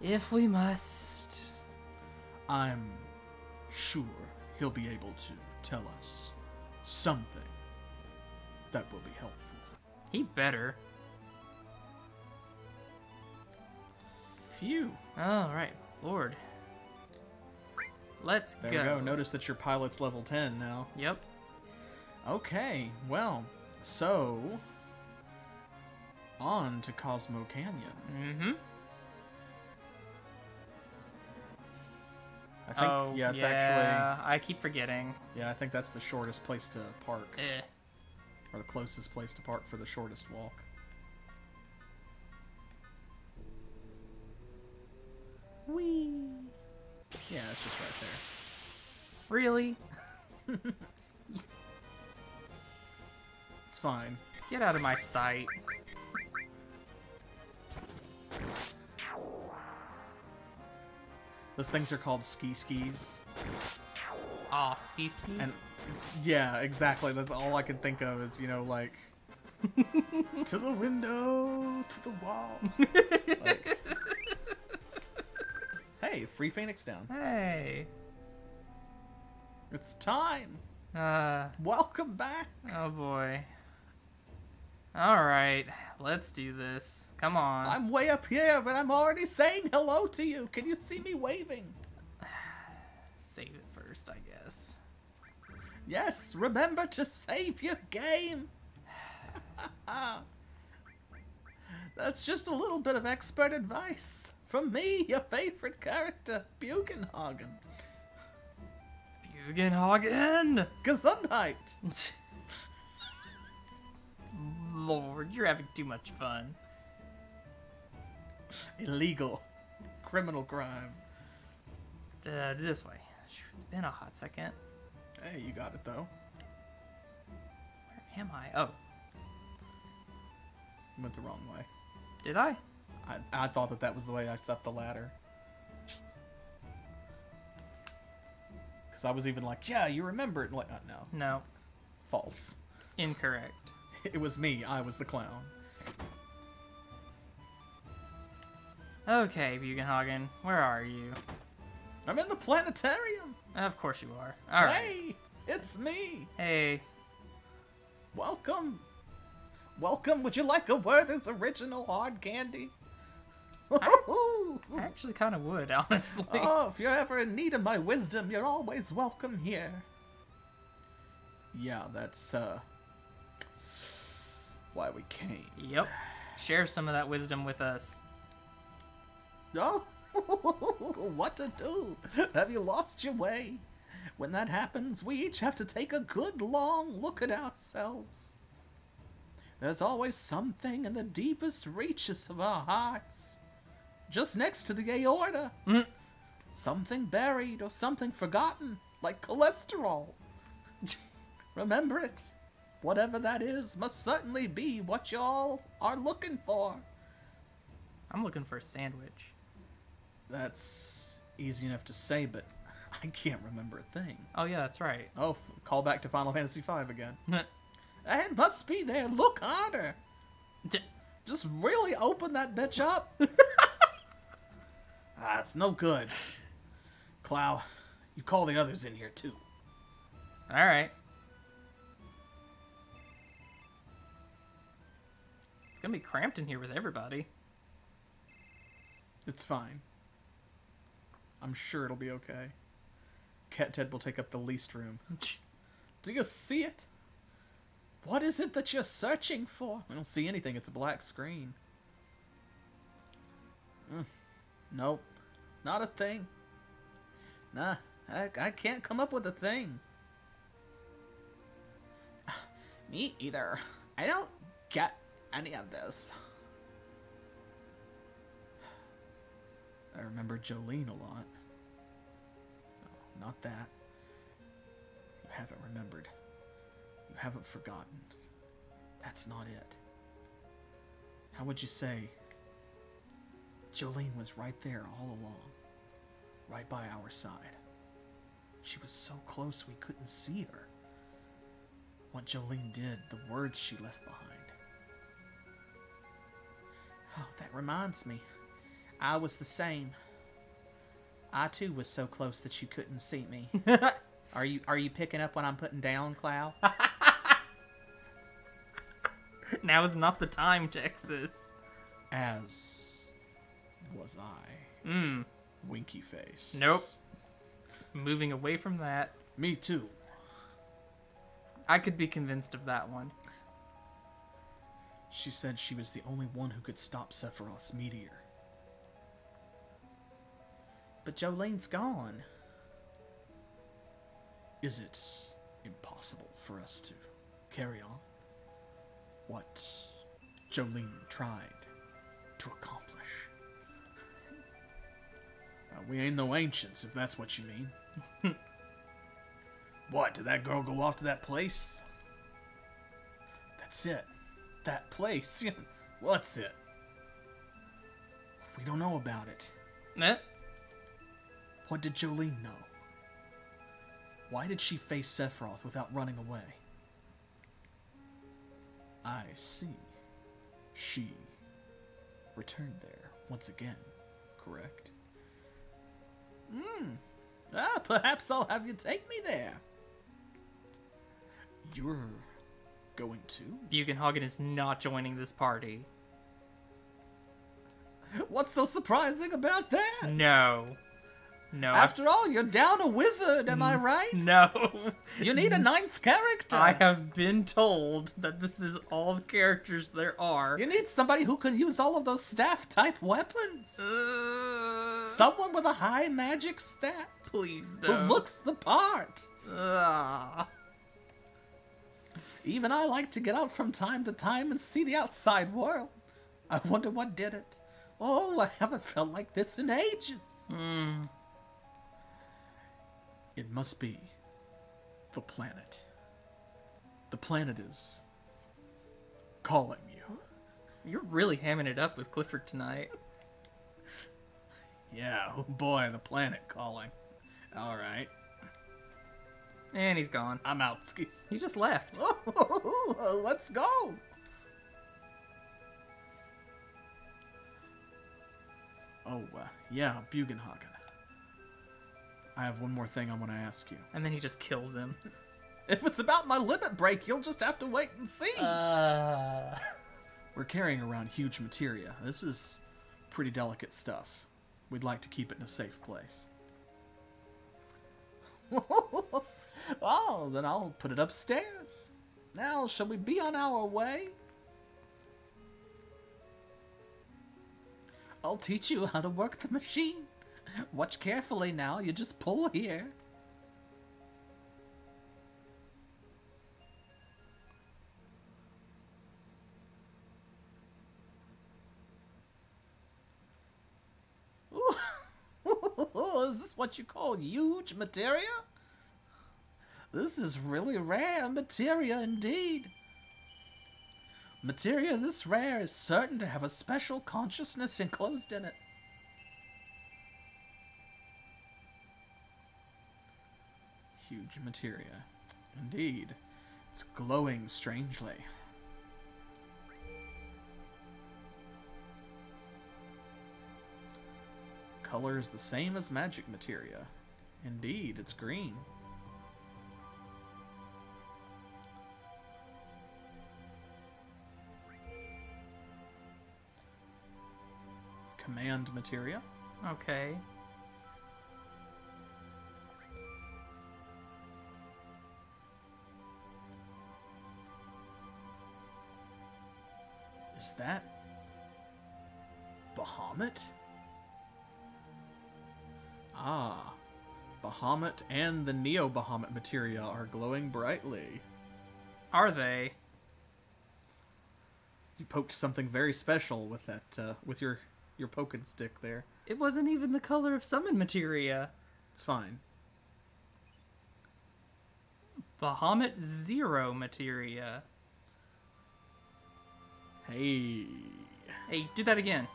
If we must. I'm sure he'll be able to tell us something that will be helpful. He better. Phew. Alright, Lord. Let's There we go. Notice that your pilot's level 10 now. Yep. Okay, well, so on to Cosmo Canyon. Mm-hmm. I think, yeah, it's actually... I keep forgetting. Yeah, I think that's the shortest place to park. Eh. Or the closest place to park for the shortest walk. Whee! Yeah, it's just right there. Really? It's fine. Get out of my sight. Those things are called ski-skis. Aw, skis. And yeah, exactly. That's all I can think of is, you know, like to the window, to the wall. Like, hey, free Phoenix down. Hey. It's time. Uh. Welcome back. Oh boy. Alright, let's do this. Come on. I'm way up here, but I'm already saying hello to you. Can you see me waving? Save it first, I guess. Yes, remember to save your game. That's just a little bit of expert advice from me, your favorite character, Bugenhagen. Bugenhagen! Gesundheit! Lord, you're having too much fun. Illegal. Criminal crime. This way. It's been a hot second. Hey, you got it though. Where am I? Oh. You went the wrong way. Did I? I thought that was the way I set up the ladder. Because I was even like, yeah, you remember it. Like, no. No. False. Incorrect. It was me. I was the clown. Okay, Bugenhagen, where are you? I'm in the planetarium. Of course you are. Alright. Hey, it's me. Hey. Welcome. Welcome. Would you like a Werther's original hard candy? I actually kind of would, honestly. Oh, if you're ever in need of my wisdom, you're always welcome here. Yeah, that's, why we came. Yep. Share some of that wisdom with us. Oh, what to do? Have you lost your way? When that happens, we each have to take a good long look at ourselves. There's always something in the deepest reaches of our hearts. Just next to the aorta. Something buried or something forgotten, like cholesterol. Remember it. Whatever that is must certainly be what y'all are looking for. I'm looking for a sandwich. That's easy enough to say, but I can't remember a thing. Oh yeah, that's right. Oh, call back to Final Fantasy V again. It must be there. Look harder. Just really open that bitch up. It's no good. Clow, you call the others in here too. Alright. It's gonna be cramped in here with everybody. It's fine. I'm sure it'll be okay. Cat Ted will take up the least room. Do you see it? What is it that you're searching for? I don't see anything. It's a black screen. Nope. Not a thing. Nah, I can't come up with a thing. Me either. I don't get any of this. I remember Jolene a lot. No, not that. You haven't remembered. You haven't forgotten. That's not it. How would you say Jolene was right there all along, right by our side? She was so close we couldn't see her. What Jolene did, the words she left behind. Oh, that reminds me. I was the same. I too was so close that you couldn't see me. Are you picking up what I'm putting down, Clow? Now is not the time, Texas. As was I. Winky face. Nope. Moving away from that. Me too. I could be convinced of that one. She said she was the only one who could stop Sephiroth's meteor. But Jolene's gone. Is it impossible for us to carry on what Jolene tried to accomplish? We ain't no ancients, if that's what you mean. What, did that girl go off to that place? That's it. That place. What's it? We don't know about it. Eh? What did Jolene know? Why did she face Sephiroth without running away? I see. She returned there once again, correct? Perhaps I'll have you take me there. You're going to? Bugenhagen is not joining this party. What's so surprising about that? No. No. After all, you're down a wizard, am I right? No. You need a 9th character. I have been told that this is all the characters there are. You need somebody who can use all of those staff-type weapons. Someone with a high magic stat. Please Who don't. looks the part. Ugh. Even I like to get out from time to time and see the outside world. I wonder what did it. Oh, I haven't felt like this in ages. It must be the planet. The planet is calling you. You're really hamming it up with Clifford tonight. Yeah, oh boy, the planet calling. All right. And he's gone. I'm out, skis. He just left. Let's go. Oh, yeah, Bugenhagen. I have one more thing I want to ask you. And then he just kills him. If it's about my limit break, you'll just have to wait and see. We're carrying around huge materia. This is pretty delicate stuff. We'd like to keep it in a safe place. Oh, then I'll put it upstairs. Now, shall we be on our way? I'll teach you how to work the machine. Watch carefully now, you just pull here. Is this what you call huge materia? This is really rare materia indeed. Materia this rare is certain to have a special consciousness enclosed in it. Huge materia. Indeed. It's glowing strangely. Color is the same as magic materia. Indeed, it's green. Command materia. Okay. Is that Bahamut? Ah, Bahamut and the Neo Bahamut materia are glowing brightly. Are they? You poked something very special with that, with your poking stick there. It wasn't even the color of summon materia. It's fine. Bahamut Zero materia. Hey. Hey, do that again.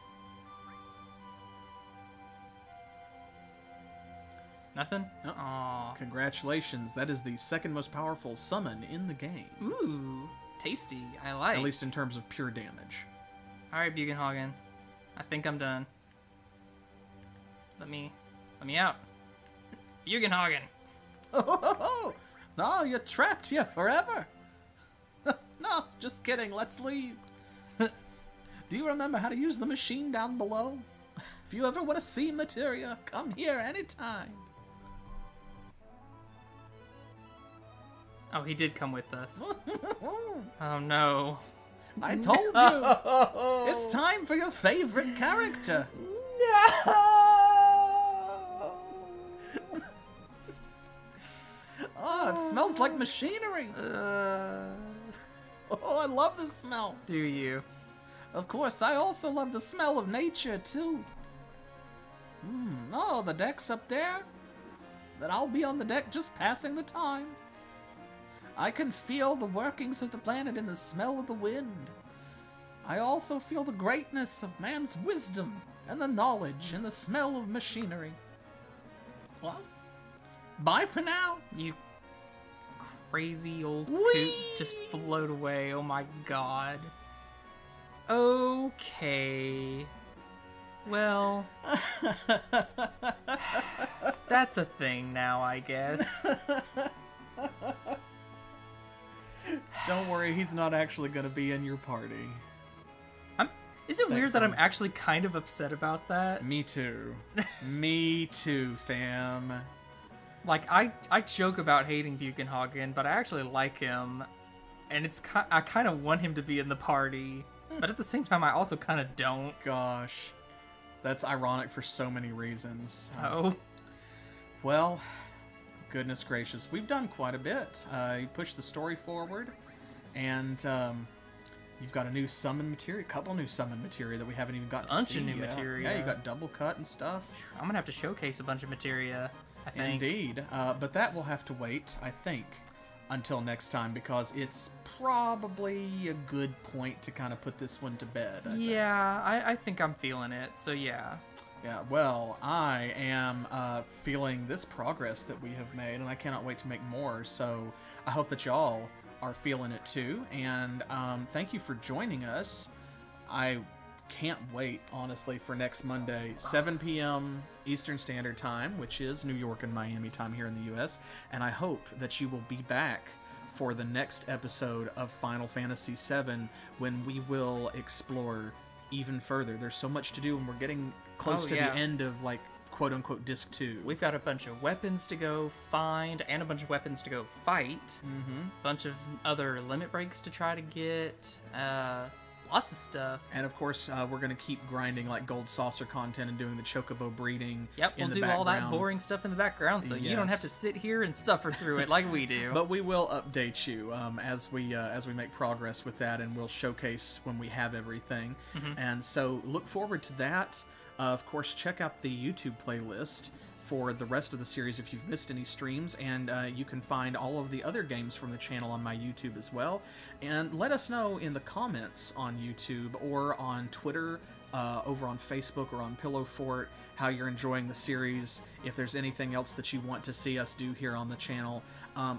Nothing? No. Aw. Congratulations, that is the second most powerful summon in the game. Ooh, tasty. I like. At least in terms of pure damage. Alright, Bugenhagen. I think I'm done. Let me out. Bugenhagen! Oh, no, you're trapped here forever. No, just kidding, let's leave. Do you remember how to use the machine down below? If you ever want to see materia, come here anytime. Oh, he did come with us. Oh no. I told you. It's time for your favorite character. No! smells like machinery. Oh, I love this smell. Do you? Of course, I also love the smell of nature, too. Oh, the deck's up there. Then I'll be on the deck just passing the time. I can feel the workings of the planet in the smell of the wind. I also feel the greatness of man's wisdom and the knowledge in the smell of machinery. Well, bye for now. You crazy old Whee! coot, just float away. Oh my god. Okay. Well, that's a thing now, I guess. Don't worry, he's not actually going to be in your party. Is it weird that I'm actually kind of upset about that? Me too. Me too, fam. Like, I joke about hating Buchenhagen, but I actually like him, and I kind of want him to be in the party, but at the same time, I also kind of don't. Gosh, that's ironic for so many reasons. Oh. Well, goodness gracious, we've done quite a bit. You pushed the story forward, and you've got a new summon materia, a couple new summon materia that we haven't even got to see. Bunch of new materia. Yeah, you got double cut and stuff. I'm gonna have to showcase a bunch of materia, I think. Indeed, but that will have to wait, I think, until next time, because it's probably a good point to kind of put this one to bed. I think I'm feeling it, so yeah. Yeah, well, I am feeling this progress that we have made, and I cannot wait to make more, so I hope that y'all are feeling it too, and thank you for joining us. I can't wait, honestly, for next Monday, 7 p.m. Eastern Standard Time, which is New York and Miami time here in the U.S., and I hope that you will be back for the next episode of Final Fantasy VII, when we will explore even further. There's so much to do, and we're getting close to the end of, like, quote-unquote Disc 2. We've got a bunch of weapons to go find, and a bunch of weapons to go fight. Bunch of other limit breaks to try to get. Lots of stuff. And of course, we're going to keep grinding like gold saucer content and doing the chocobo breeding. Yep, we'll do all that boring stuff in the background, so you don't have to sit here and suffer through it like we do. But we will update you as we make progress with that, and we'll showcase when we have everything. And so look forward to that. Of course, check out the YouTube playlist for the rest of the series if you've missed any streams, and you can find all of the other games from the channel on my YouTube as well. And let us know in the comments on YouTube or on Twitter, over on Facebook or on Pillow Fort, how you're enjoying the series, if there's anything else that you want to see us do here on the channel.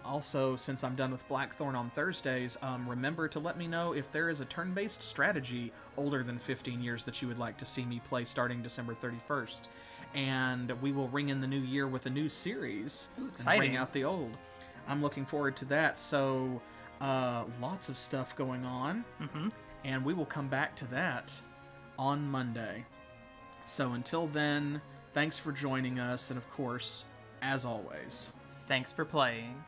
Also, since I'm done with Blackthorn on Thursdays, remember to let me know if there is a turn-based strategy older than 15 years that you would like to see me play starting December 31st. And we will ring in the new year with a new series. Ooh, exciting. And bring out the old. I'm looking forward to that. So, lots of stuff going on. And we will come back to that on Monday. So until then, thanks for joining us. And of course, as always, thanks for playing.